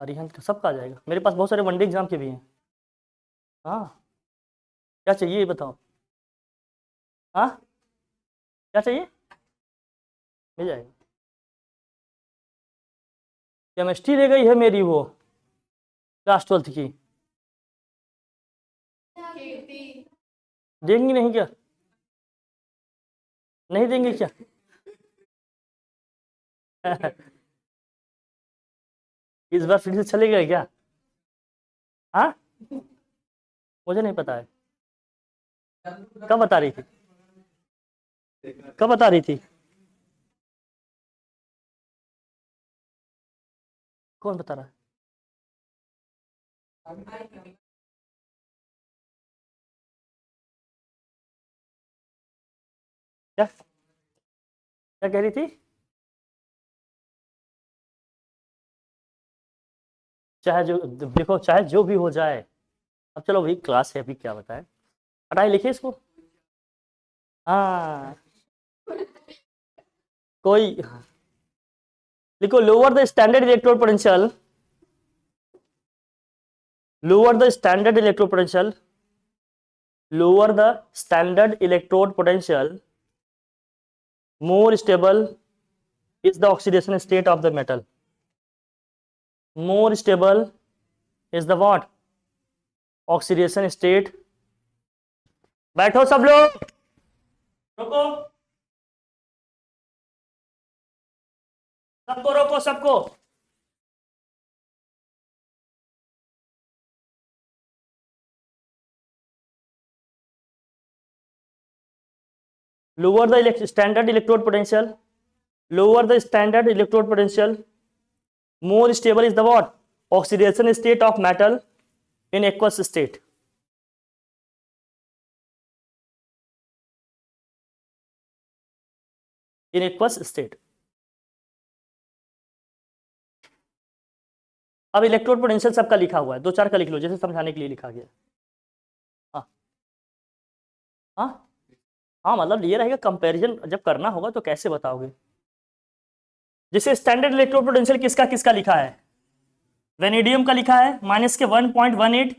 अरिहंत का सबका आ जाएगा। मेरे पास बहुत सारे वनडे एग्जाम के भी हैं। हाँ, क्या चाहिए ये बताओ। हाँ, क्या चाहिए, मिल जाएगा। केमिस्ट्री रह गई है मेरी, वो क्लास 12th की, देंगी नहीं क्या, नहीं देंगे क्या? इस बार फिर से चलेगा क्या? हाँ, मुझे नहीं पता है, कब बता रही थी, कब बता रही थी, कौन बता रहा है? क्या क्या कह रही थी? चाहे जो, देखो चाहे जो भी हो जाए, अब चलो भाई क्लास है, अभी क्या बताए, हटाए लिखे इसको। हाँ, कोई लिखो, lower the standard electrode potential, lower the standard electrode potential, lower the standard electrode potential, more stable is the oxidation state of the metal, more stable is the what, oxidation state। बैठो सब लोग, रुको, सबको रोको सबको। lower the standard electrode potential, lower the standard electrode potential, more stable is the what, oxidation state of metal in aqueous state। in aqueous state। अब electrode potential सबका लिखा हुआ है, दो चार का लिख लो जैसे समझाने के लिए लिखा गया। हाँ हाँ हाँ, मतलब ये रहेगा कंपैरिजन जब करना होगा तो कैसे बताओगे। जैसे स्टैंडर्ड इलेक्ट्रोड पोटेंशियल किसका किसका लिखा है, वेनेडियम का लिखा है माइनस के 1.18,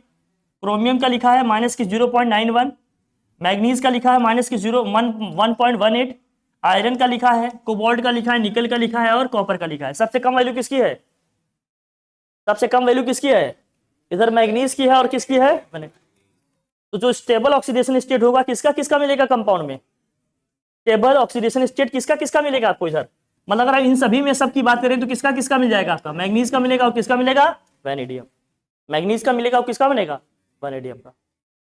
क्रोमियम का लिखा है माइनस के 0.91, मैग्नीज का लिखा है माइनस के 1.18, आयरन का लिखा है, कोबाल्ट का लिखा है, निकल का लिखा है और कॉपर का लिखा है। सबसे कम वैल्यू किसकी है? सबसे कम वैल्यू किसकी है? इधर मैग्नीज की है और किसकी है? तो जो स्टेबल ऑक्सीडेशन स्टेट होगा किसका किसका मिलेगा कंपाउंड में? स्टेबल ऑक्सीडेशन स्टेट किसका किसका मिलेगा आपको इधर? मतलब अगर इन सभी में सबकी बात करें तो किसका किसका मिल जाएगा आपका? मैग्नीज का मिलेगा और किसका मिलेगा? वैनेडियम। मैग्नीज का मिलेगा और किसका मिलेगा? वैनेडियम का।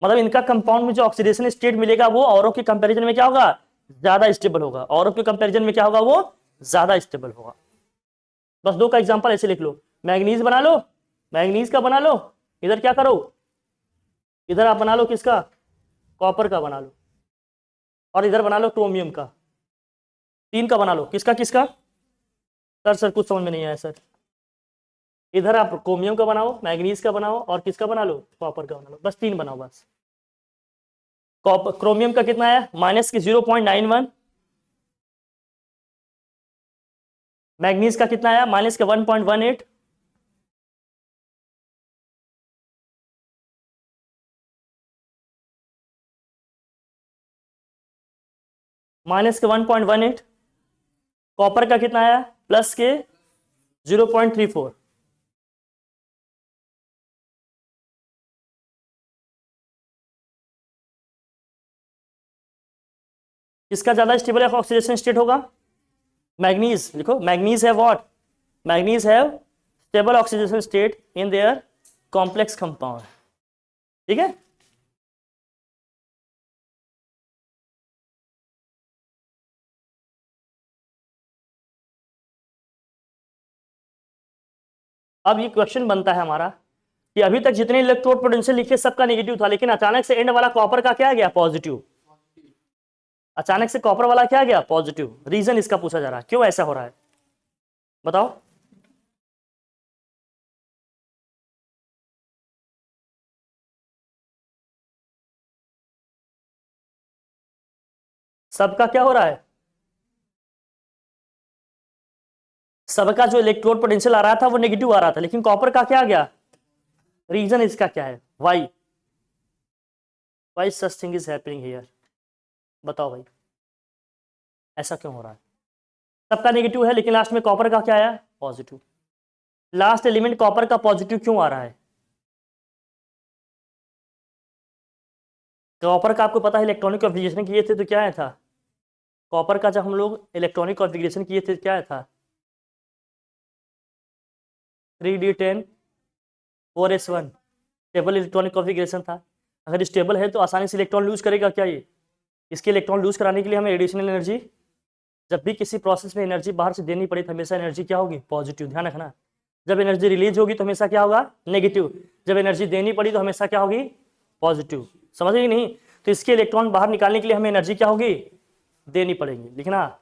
मतलब इनका कंपाउंड में जो ऑक्सीडेशन स्टेट मिलेगा वो औरों के कंपैरिजन में क्या होगा? ज्यादा स्टेबल होगा। औरों के कंपैरिजन में क्या होगा? वो ज्यादा स्टेबल होगा। बस दो का एग्जांपल ऐसे लिख लो। मैग्नीज बना लो, मैग्नीज का बना लो, इधर क्या करो, इधर आप बना लो किसका? कॉपर का बना लो, और इधर बना लो क्रोमियम का। तीन का बना लो, किसका किसका? सर कुछ समझ में नहीं आया सर। इधर आप क्रोमियम का बनाओ, मैग्नीज का बनाओ और किसका बना लो? कॉपर का बना लो। बस तीन बनाओ बस। क्रोमियम का कितना है? माइनस की 0.91, मैग्नीज का कितना है? माइनस के 1.18, माइनस के 1.18, कॉपर का कितना है? प्लस के 0.34। किसका ज्यादा स्टेबल ऑक्सीडेशन स्टेट होगा? मैग्नीज। लिखो, मैग्नीज है what? Manganese have stable oxidation state in their complex compound. ठीक है। अब ये क्वेश्चन बनता है हमारा कि अभी तक जितने इलेक्ट्रोड पोटेंशियल लिखे सबका नेगेटिव था, लेकिन अचानक से एंड वाला कॉपर का क्या गया? पॉजिटिव। अचानक से कॉपर वाला क्या गया? पॉजिटिव। रीजन इसका पूछा जा रहा है, क्यों ऐसा हो रहा है बताओ। सबका क्या हो रहा है? सबका जो इलेक्ट्रोड पोटेंशियल आ रहा था वो नेगेटिव आ रहा था, लेकिन कॉपर का क्या आ गया? रीजन इसका क्या है? Why such thing is happening here? बताओ भाई, ऐसा क्यों हो रहा है? सबका नेगेटिव है लेकिन लास्ट में कॉपर का क्या आया? पॉजिटिव। लास्ट एलिमेंट कॉपर का पॉजिटिव क्यों आ रहा है? कॉपर का आपको पता है इलेक्ट्रॉनिक कॉन्फ़िगरेशन किए थे तो क्या आया था? कॉपर का जब हम लोग इलेक्ट्रॉनिक कॉन्फ़िगरेशन किए थे क्या आया था? 3d10 4s1 stable electronic configuration था। अगर स्टेबल है तो आसानी से इलेक्ट्रॉन लूज करेगा क्या ये? इसके इलेक्ट्रॉन लूज कराने के लिए हमें एडिशनल एनर्जी, जब भी किसी प्रोसेस में एनर्जी बाहर से देनी पड़ी तो हमेशा एनर्जी क्या होगी? पॉजिटिव। ध्यान रखना, जब एनर्जी रिलीज होगी तो हमेशा क्या होगा? नेगेटिव। जब एनर्जी देनी पड़ी तो हमेशा क्या होगी? पॉजिटिव। समझ गए नहीं? तो इसके इलेक्ट्रॉन बाहर निकालने के लिए हमें एनर्जी क्या होगी? देनी पड़ेगी। लिखना,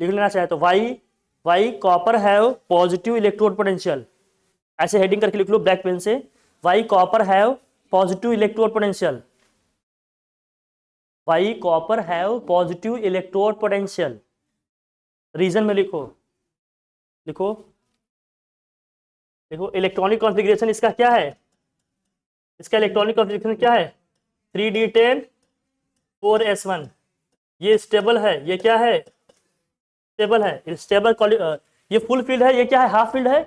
लिख लेना चाहे तो why copper have positive electrode potential, ऐसे हेडिंग करके लिख लो ब्लैक पेन से। Why copper have positive electrode potential, why copper have positive electrode potential. Reason में लिखो, लिखो देखो, इलेक्ट्रॉनिक कॉन्फ़िगरेशन इसका क्या है? इसका इलेक्ट्रॉनिक कॉन्फ़िगरेशन क्या है? 3d10 4s1। ये स्टेबल है, ये क्या है? स्टेबल है। स्टेबल ये फुल फील्ड है, ये क्या है? हाफ फील्ड है।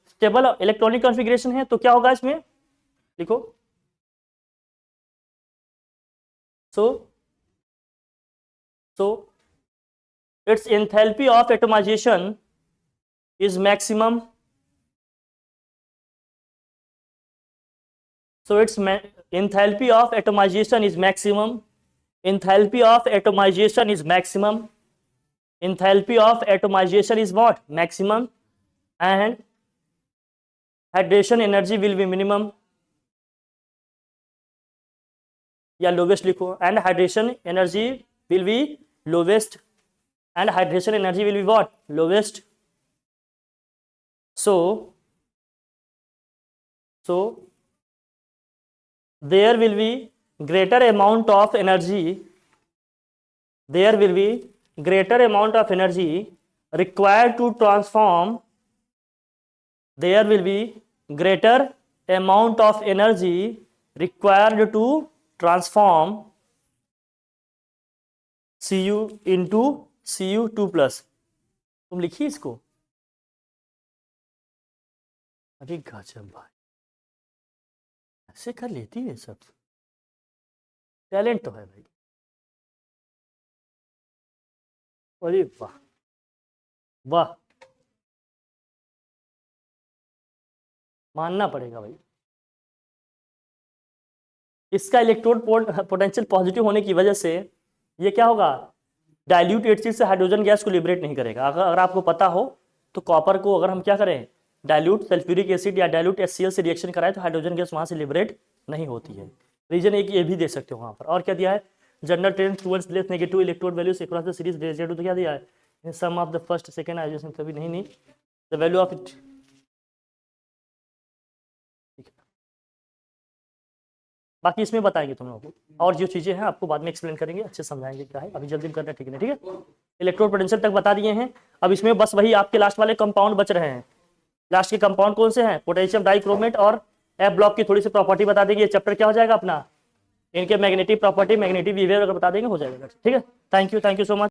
स्टेबल इलेक्ट्रॉनिक कॉन्फ़िगरेशन है तो क्या होगा इसमें? लिखो, सो its enthalpy of atomization is maximum. So its enthalpy of atomization is maximum. Enthalpy of atomization is maximum. Enthalpy of atomization is what? Maximum. And hydration energy will be minimum. या lowest लिखो, and hydration energy will be lowest, and hydration energy will be what? Lowest. So there will be greater amount of energy, there will be greater amount of energy required to transform, there will be greater amount of energy required to transform Cu into Cu2 plus. तुम लिखिए इसको। अरे गजब भाई, ऐसे कर लेती है सब, टैलेंट तो है भाई। अरे वाह वाह, मानना पड़ेगा भाई। इसका इलेक्ट्रोड पोटेंशियल पॉजिटिव होने की वजह से ये क्या होगा, डाइल्यूट एसिड से हाइड्रोजन गैस को लिबरेट नहीं करेगा। अगर आपको पता हो तो कॉपर को अगर हम क्या करें, डाइल्यूट सल्फ्यूरिक एसिड या डाइल्यूट HCl से रिएक्शन कराए तो हाइड्रोजन गैस वहां से लिबरेट नहीं होती है। रीजन एक ये भी दे सकते हो वहां पर। और क्या दिया है, general trend towards less negative electrode values across the series related तो क्या दिया है, some of the first second hydrogen कभी नहीं द वैल्यू ऑफ इट। बाकी इसमें बताएंगे तुम लोगों को, और जो चीज़ें हैं आपको बाद में एक्सप्लेन करेंगे, अच्छे समझाएंगे क्या है, अभी जल्दी में करना ठीक है, ठीक है। इलेक्ट्रोड पोटेंशियल तक बता दिए हैं। अब इसमें बस वही आपके लास्ट वाले कंपाउंड बच रहे हैं। लास्ट के कंपाउंड कौन से हैं, पोटेशियम डाइक्रोमेट और F ब्लॉक की थोड़ी सी प्रॉपर्टी बता देंगे। चैप्टर क्या हो जाएगा अपना, इनके मैग्नेटिक प्रॉपर्टी, मैग्नेटिक बिहेवियर अगर बता देंगे हो जाएगा, ठीक है। Thank you so much.